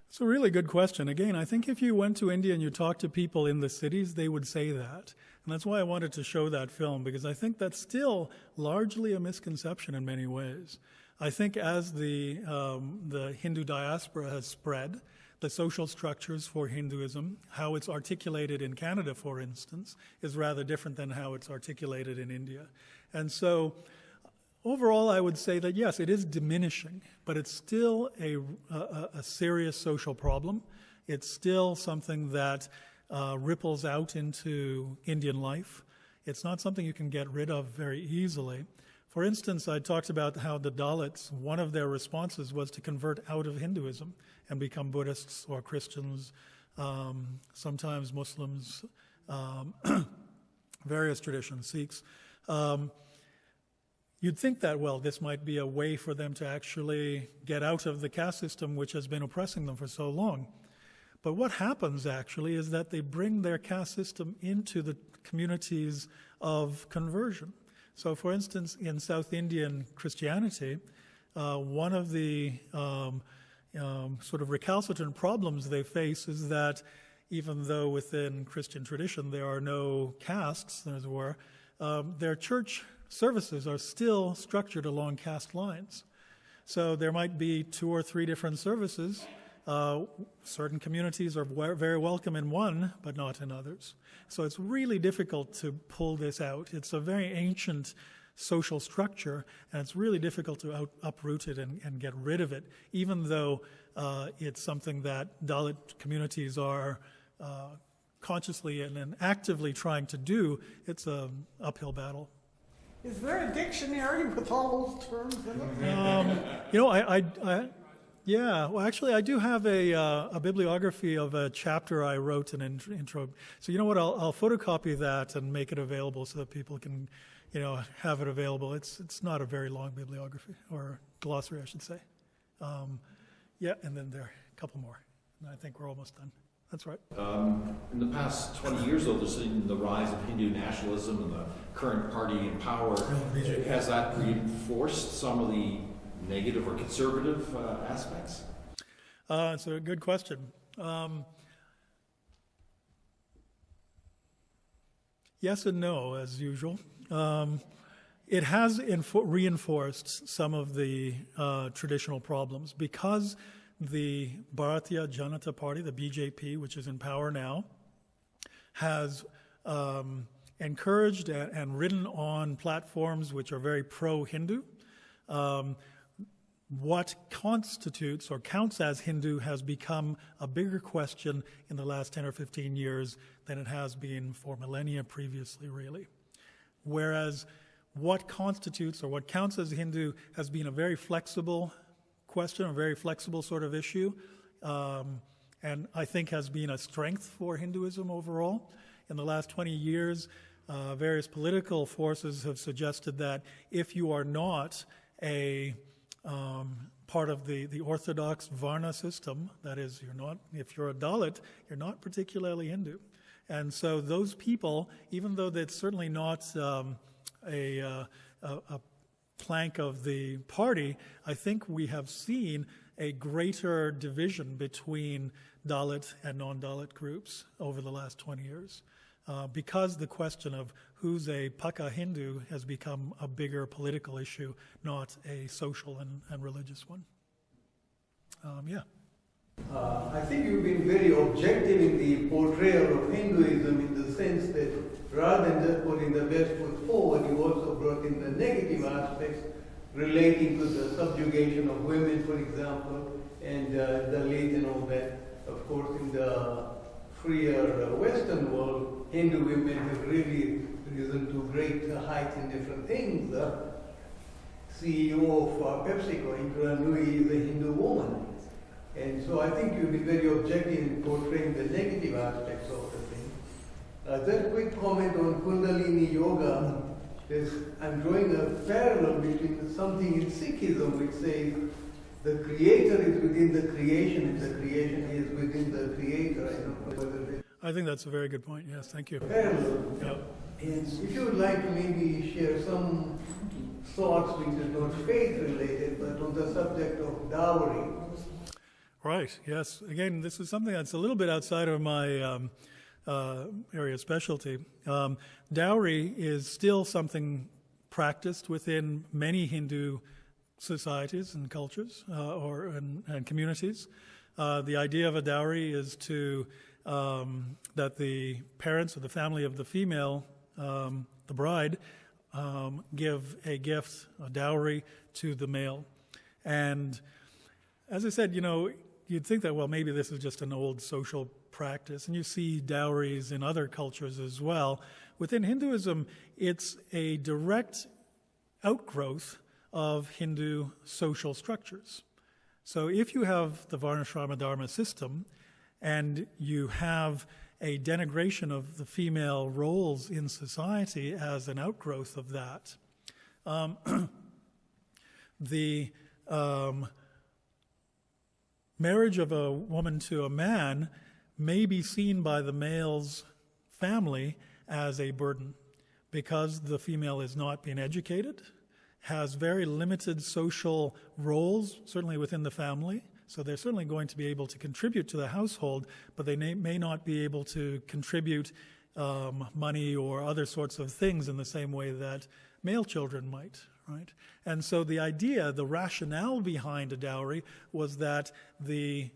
It's a really good question. Again, I think if you went to India and you talked to people in the cities, they would say that. And that's why I wanted to show that film, because I think that's still largely a misconception in many ways. I think as the Hindu diaspora has spread, the social structures for Hinduism, how it's articulated in Canada, for instance, is rather different than how it's articulated in India. And so overall, I would say that, yes, it is diminishing, but it's still a serious social problem. It's still something that ripples out into Indian life. It's not something you can get rid of very easily. For instance, I talked about how the Dalits, one of their responses was to convert out of Hinduism and become Buddhists or Christians, sometimes Muslims, various traditions, Sikhs. You'd think that, well, this might be a way for them to actually get out of the caste system which has been oppressing them for so long. But what happens actually is that they bring their caste system into the communities of conversion. So, for instance, in South Indian Christianity, one of the sort of recalcitrant problems they face is that even though within Christian tradition there are no castes, as it were, their church services are still structured along caste lines. So there might be 2 or 3 different services. Certain communities are very welcome in one, but not in others. So it's really difficult to pull this out. It's a very ancient social structure, and it's really difficult to uproot it and get rid of it, even though it's something that Dalit communities are consciously and actively trying to do. It's an uphill battle. Is there a dictionary with all those terms in it? Well, actually, I do have a bibliography of a chapter I wrote an intro. So you know what? I'll photocopy that and make it available so that people can, have it available. It's not a very long bibliography, or glossary, I should say. And then there are a couple more. And I think we're almost done. That's right. In the past 20 years, though, there's been the rise of Hindu nationalism and the current party in power. Has that reinforced some of the negative or conservative aspects? It's a good question. Yes and no, as usual. It has reinforced some of the traditional problems because the Bharatiya Janata Party, the BJP, which is in power now, has encouraged and ridden on platforms which are very pro-Hindu. What constitutes or counts as Hindu has become a bigger question in the last 10 or 15 years than it has been for millennia previously, really. Whereas what constitutes or what counts as Hindu has been a very flexible question, a very flexible sort of issue, and I think has been a strength for Hinduism overall. In the last 20 years, various political forces have suggested that if you are not a part of the orthodox Varna system, that is, if you're a Dalit, you're not particularly Hindu. And so those people, even though that's certainly not a plank of the party, I think we have seen a greater division between Dalit and non-Dalit groups over the last 20 years. Because the question of who's a Paka Hindu has become a bigger political issue, not a social and religious one. I think you've been very objective in the portrayal of Hinduism in the sense that rather than just putting the best foot forward, you also brought in the negative aspects relating to the subjugation of women, for example, and the late and all that. Of course, in the freer Western world, Hindu women have really risen to great heights in different things. CEO of PepsiCo, Indra Nui, is a Hindu woman. And so I think you'll be very objective in portraying the negative aspects of the thing. Just a quick comment on Kundalini Yoga. I'm drawing a parallel between something in Sikhism which says the creator is within the creation and the creation is within the creator. I don't know whether I think that's a very good point. Yes, thank you. Parallel. Yep. And if you would like to maybe share some thoughts which are not faith related, but on the subject of dowry. Right, yes. Again, this is something that's a little bit outside of my area of specialty. Dowry is still something practiced within many Hindu societies and cultures and communities. The idea of a dowry is that the parents or the family of the female, the bride, give a gift, a dowry, to the male. And as I said, you'd think that, well, maybe this is just an old social practice, and you see dowries in other cultures as well. Within Hinduism, it's a direct outgrowth of Hindu social structures. So if you have the Varnasrama-Dharma system, and you have a denigration of the female roles in society as an outgrowth of that, the marriage of a woman to a man may be seen by the male's family as a burden because the female is not being educated, has very limited social roles, certainly within the family. So they're certainly going to be able to contribute to the household, but they may not be able to contribute money or other sorts of things in the same way that male children might, right? And so the idea, the rationale behind a dowry was that the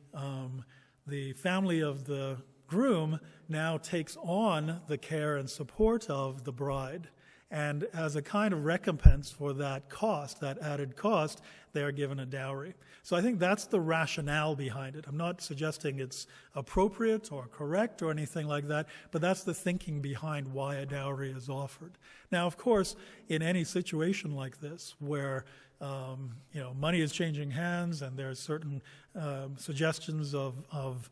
family of the groom now takes on the care and support of the bride. And as a kind of recompense for that cost, that added cost, they are given a dowry. So I think that's the rationale behind it. I'm not suggesting it's appropriate or correct or anything like that, but that's the thinking behind why a dowry is offered. Now, of course, in any situation like this where money is changing hands and there's certain suggestions of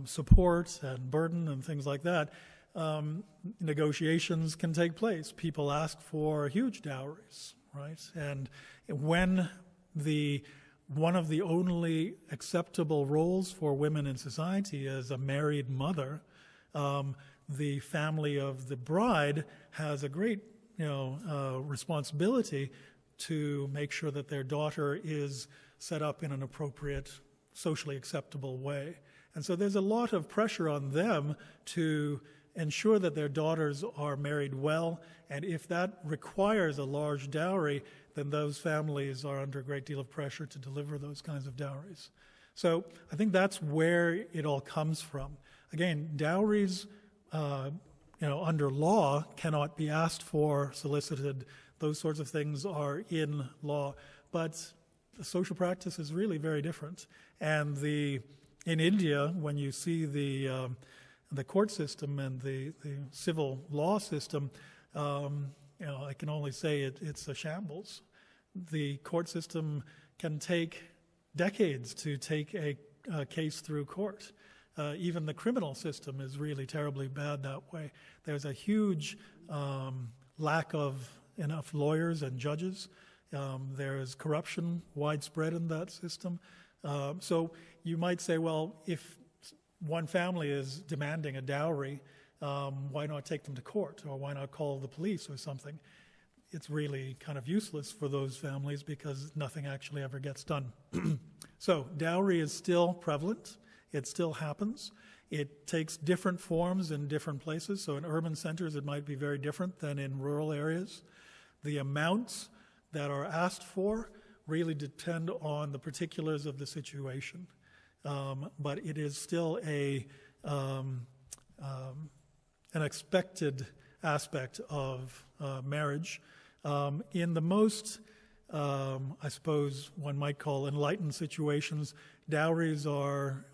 support and burden and things like that, negotiations can take place. People ask for huge dowries, right? And when one of the only acceptable roles for women in society is a married mother, the family of the bride has a great responsibility to make sure that their daughter is set up in an appropriate, socially acceptable way. And so there's a lot of pressure on them to ensure that their daughters are married well, and if that requires a large dowry, then those families are under a great deal of pressure to deliver those kinds of dowries. So I think that's where it all comes from. Again, dowries, under law cannot be asked for, solicited. Those sorts of things are in law, but the social practice is really very different. And in India, when you see the court system and the civil law system, I can only say it's a shambles. The court system can take decades to take a case through court. Even the criminal system is really terribly bad that way. There's a huge lack of enough lawyers and judges. There's corruption widespread in that system. So you might say, well, if one family is demanding a dowry, why not take them to court, or why not call the police or something? It's really kind of useless for those families because nothing actually ever gets done. So dowry is still prevalent. It still happens. It takes different forms in different places. So in urban centers, it might be very different than in rural areas. The amounts that are asked for really depend on the particulars of the situation. But it is still an expected aspect of marriage. In the most, I suppose one might call enlightened situations, dowries are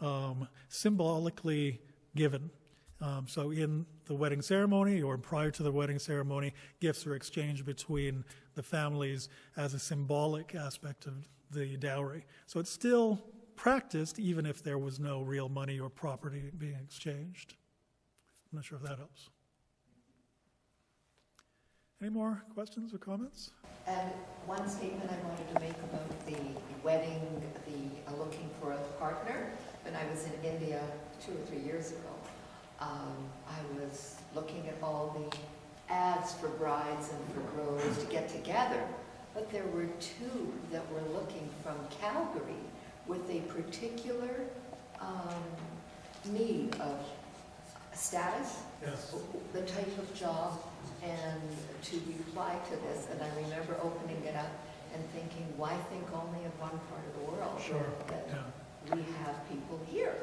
symbolically given. So in the wedding ceremony or prior to the wedding ceremony, gifts are exchanged between the families as a symbolic aspect of the dowry. So it's still practiced even if there was no real money or property being exchanged. I'm not sure if that helps. Any more questions or comments? And one statement I wanted to make about the wedding, looking for a partner. When I was in India 2 or 3 years ago, I was looking at all the ads for brides and for grooms to get together, but there were 2 that were looking from Calgary with a particular need of status, yes, the type of job, and to reply to this. And I remember opening it up and thinking, why think only of one part of the world? Sure. That we have people here.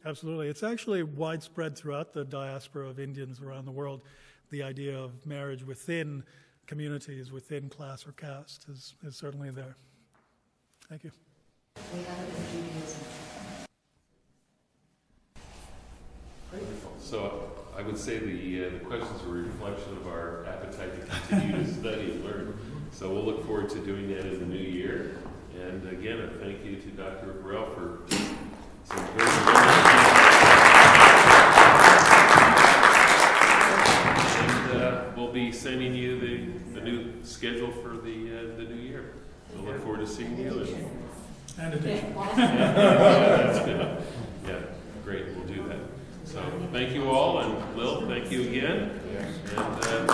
Absolutely. It's actually widespread throughout the diaspora of Indians around the world. The idea of marriage within communities, within class or caste is certainly there. Thank you. We have it in Judaism. So I would say the questions are a reflection of our appetite to continue to study and learn. So we'll look forward to doing that in the new year. And again, a thank you to Dr. Burrell for some very and we'll be sending you the new schedule for the new year. We'll look forward to seeing you. And addition. That's good. Yeah, great. We'll do that. So thank you all, and Lil, thank you again. And